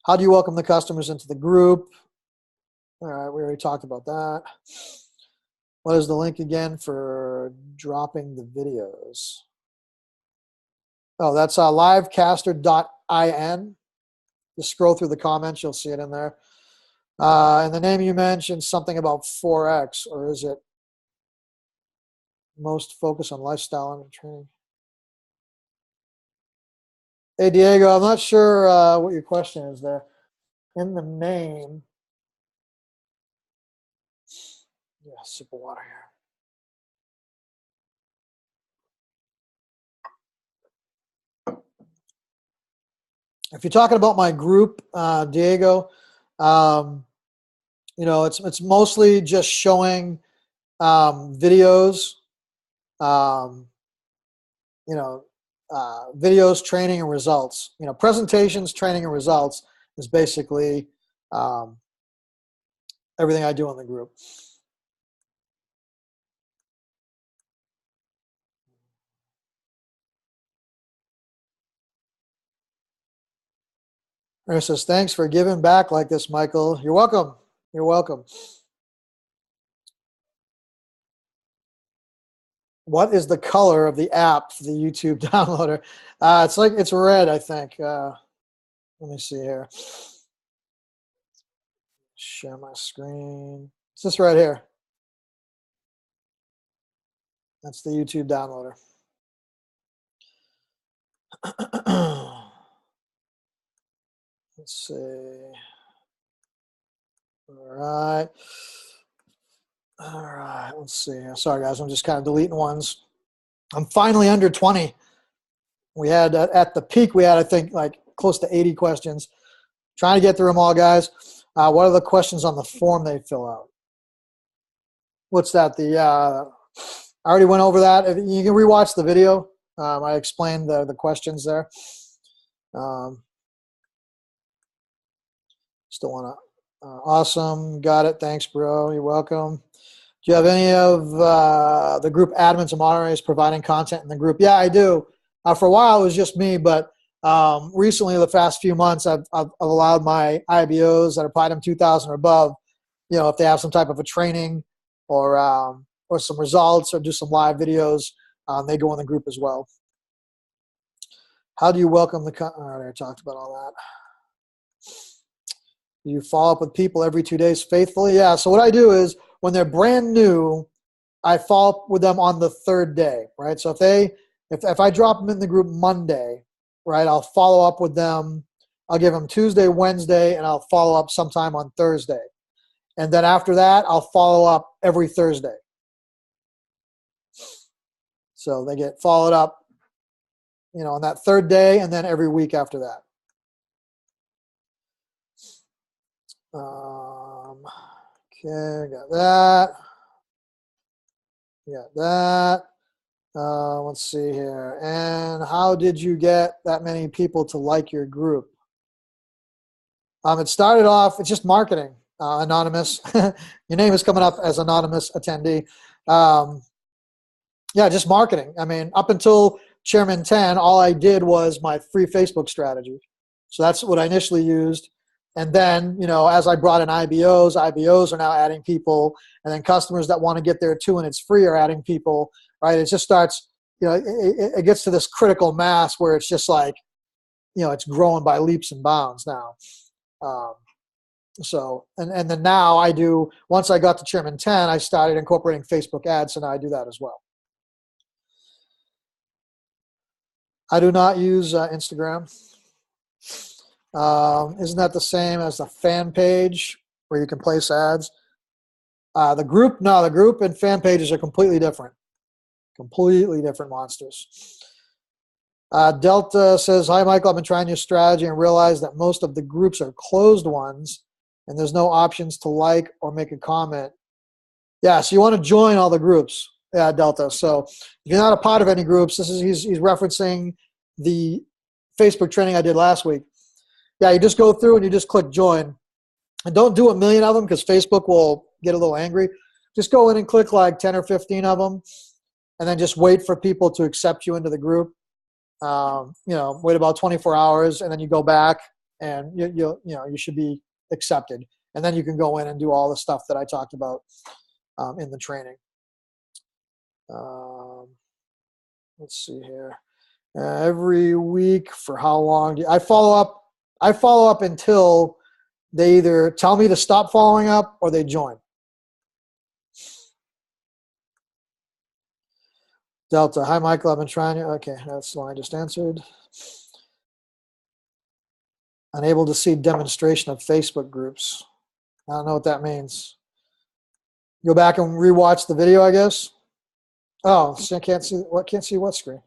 How do you welcome the customers into the group? All right, we already talked about that. What is the link again for dropping the videos? Oh, that's livecaster.in. Just scroll through the comments, you'll see it in there. And the name you mentioned, something about 4X, or is it most focus on lifestyle and training? Hey, Diego, I'm not sure what your question is there. In the name, yeah, sip of water here. If you're talking about my group, Diego, it's mostly just showing videos, videos, training, and results. Presentations, training, and results is basically everything I do in the group. Ernest says, thanks for giving back like this, Michael. You're welcome. You're welcome. What is the color of the app for the YouTube downloader? It's red, I think. Let me see here. Share my screen. It's this right here. That's the YouTube downloader. Let's see. All right, let's see. Sorry, guys, I'm just kind of deleting ones. I'm finally under 20. We had, at the peak, we had, I think, like close to 80 questions. Trying to get through them all, guys. What are the questions on the form they fill out? What's that? I already went over that. If you can rewatch the video. I explained the questions there. Still want to. Awesome. Got it. Thanks, bro. You're welcome. Do you have any of the group admins or moderators providing content in the group? Yeah, I do. For a while, it was just me, but recently, the past few months, I've allowed my IBOs that are PIDM 2000 or above, if they have some type of a training or some results or do some live videos, they go in the group as well. How do you welcome the all right, I talked about all that. You follow up with people every 2 days faithfully? Yeah, so what I do is when they're brand new, I follow up with them on the third day, right? So if I drop them in the group Monday, right, I'll follow up with them. I'll give them Tuesday, Wednesday, and I'll follow up sometime on Thursday. And then after that, I'll follow up every Thursday. So they get followed up, on that third day and then every week after that. Okay, got that. Got that. Let's see here. And how did you get that many people to like your group? It started off, it's just marketing, anonymous. Your name is coming up as anonymous attendee. Yeah, just marketing. I mean, up until Chairman 10, all I did was my free Facebook strategy. So that's what I initially used. And then, you know, as I brought in IBOs are now adding people, and then customers that want to get there too and it's free are adding people, right? It just starts, you know, it gets to this critical mass where it's just like, you know, it's growing by leaps and bounds now. So, and then now I do, once I got to Chairman 10, I started incorporating Facebook ads, so now I do that as well. I do not use Instagram. Isn't that the same as the fan page where you can place ads? The group and fan pages are completely different monsters. Delta says, hi, Michael, I've been trying your strategy and realized that most of the groups are closed ones and there's no options to like or make a comment. Yeah, so you want to join all the groups, Delta. So if you're not a part of any groups, he's referencing the Facebook training I did last week. Yeah, you just go through and you just click join. And don't do a million of them because Facebook will get a little angry. Just go in and click like 10 or 15 of them and then just wait for people to accept you into the group. You know, wait about 24 hours and then you go back and you should be accepted. And then you can go in and do all the stuff that I talked about in the training. Let's see here. Every week for how long? I follow up until they either tell me to stop following up or they join. Delta, hi Michael, I've been trying to, okay, that's the one I just answered. Unable to see demonstration of Facebook groups. I don't know what that means. Go back and rewatch the video, I guess. Oh, so I can't see what screen?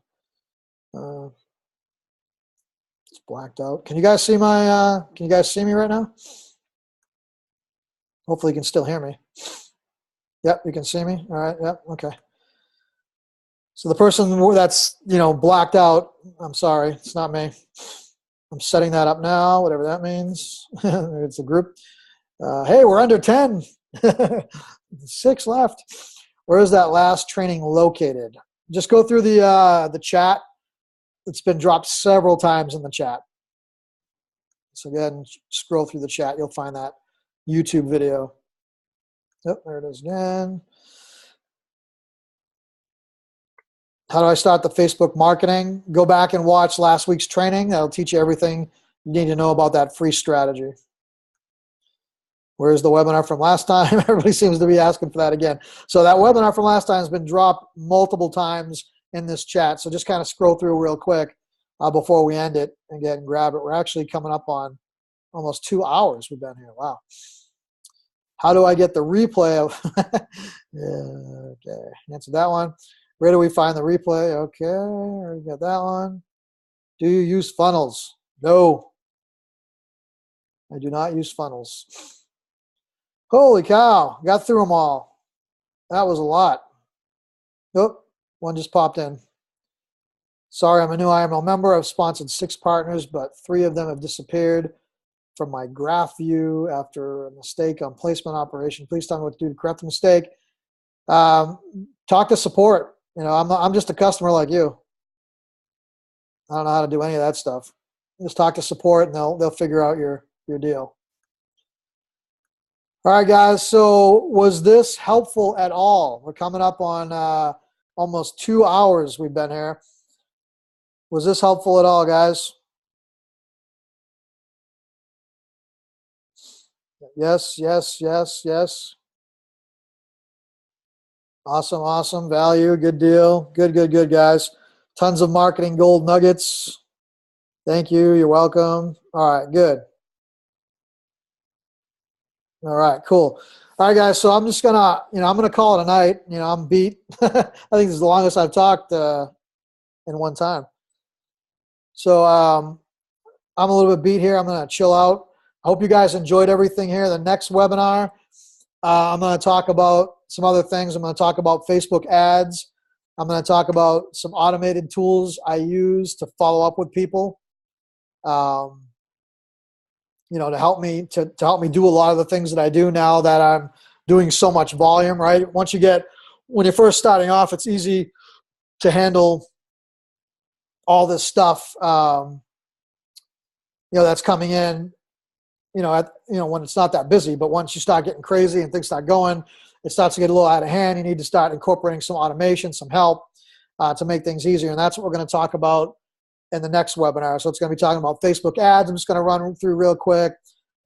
It's blacked out. Can you guys see can you guys see me right now? Hopefully you can still hear me. Yep, you can see me. All right, yep, okay. So the person that's, you know, blacked out, I'm sorry, it's not me. I'm setting that up now, whatever that means. It's a group. Hey, we're under 10. 6 left. Where is that last training located? Just go through the chat. It's been dropped several times in the chat. So go ahead and scroll through the chat. You'll find that YouTube video. Yep, there it is again. How do I start the Facebook marketing? Go back and watch last week's training. That'll teach you everything you need to know about that free strategy. Where's the webinar from last time? Everybody seems to be asking for that again. So that webinar from last time has been dropped multiple times in this chat. So just kind of scroll through real quick before we end it and get and grab it. We're actually coming up on almost 2 hours we've been here. Wow. How do I get the replay of? Yeah, okay, answer that one. Where do we find the replay? Okay, already got that one. Do you use funnels? No, I do not use funnels. Holy cow, got through them all. That was a lot. Oh, one just popped in. Sorry, I'm a new IML member. I've sponsored 6 partners, but 3 of them have disappeared from my graph view after a mistake on placement operation. Please tell me what to do to correct the mistake. Talk to support. You know, I'm just a customer like you. I don't know how to do any of that stuff. Just talk to support and they'll figure out your deal. All right, guys. So was this helpful at all? We're coming up on almost 2 hours we've been here. Was this helpful at all, guys? Yes, yes, yes, yes. Awesome, awesome. Value, good deal. Good, good, good, guys. Tons of marketing gold nuggets. Thank you. You're welcome. All right, good. All right, cool. All right, guys. So I'm just gonna, I'm gonna call it a night. I'm beat. I think this is the longest I've talked in one time. So I'm a little bit beat here. I'm gonna chill out. I hope you guys enjoyed everything here. The next webinar, I'm gonna talk about some other things. I'm gonna talk about Facebook ads. I'm gonna talk about some automated tools I use to follow up with people. To help me do a lot of the things that I do now that I'm doing so much volume, right? When you're first starting off, it's easy to handle all this stuff, that's coming in. when it's not that busy. But once you start getting crazy and things start going, it starts to get a little out of hand. You need to start incorporating some automation, some help to make things easier. And that's what we're going to talk about in the next webinar. So it's going to be talking about Facebook ads. I'm just going to run through real quick,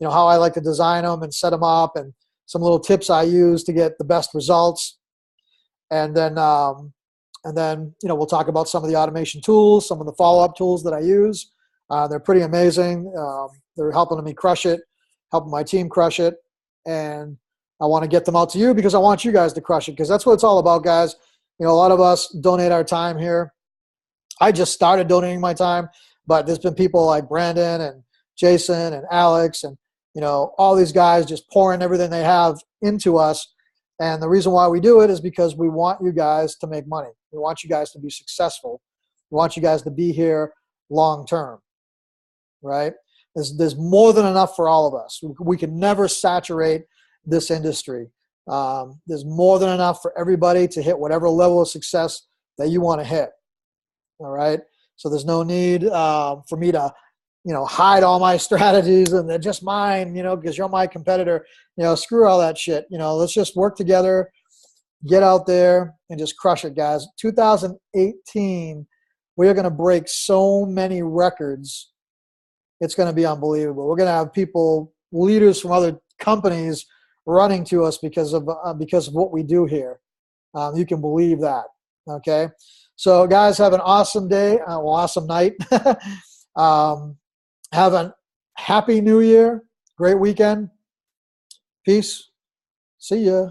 how I like to design them and set them up, and some little tips I use to get the best results. And then we'll talk about some of the automation tools, some of the follow-up tools that I use. They're pretty amazing. They're helping me crush it, helping my team crush it. And I want to get them out to you because I want you guys to crush it, because that's what it's all about, guys. A lot of us donate our time here. I just started donating my time, but there's been people like Brandon and Jason and Alex and, all these guys just pouring everything they have into us. And the reason why we do it is because we want you guys to make money. We want you guys to be successful. We want you guys to be here long term, right? There's more than enough for all of us. We can never saturate this industry. There's more than enough for everybody to hit whatever level of success that you want to hit. All right. So there's no need for me to, hide all my strategies and they're just mine, because you're my competitor. Screw all that shit. Let's just work together, get out there and just crush it, guys. 2018, we are going to break so many records. It's going to be unbelievable. We're going to have people, leaders from other companies running to us because of what we do here. You can believe that. Okay. So guys, have an awesome day. Awesome night. Have a happy new year. Great weekend. Peace. See ya.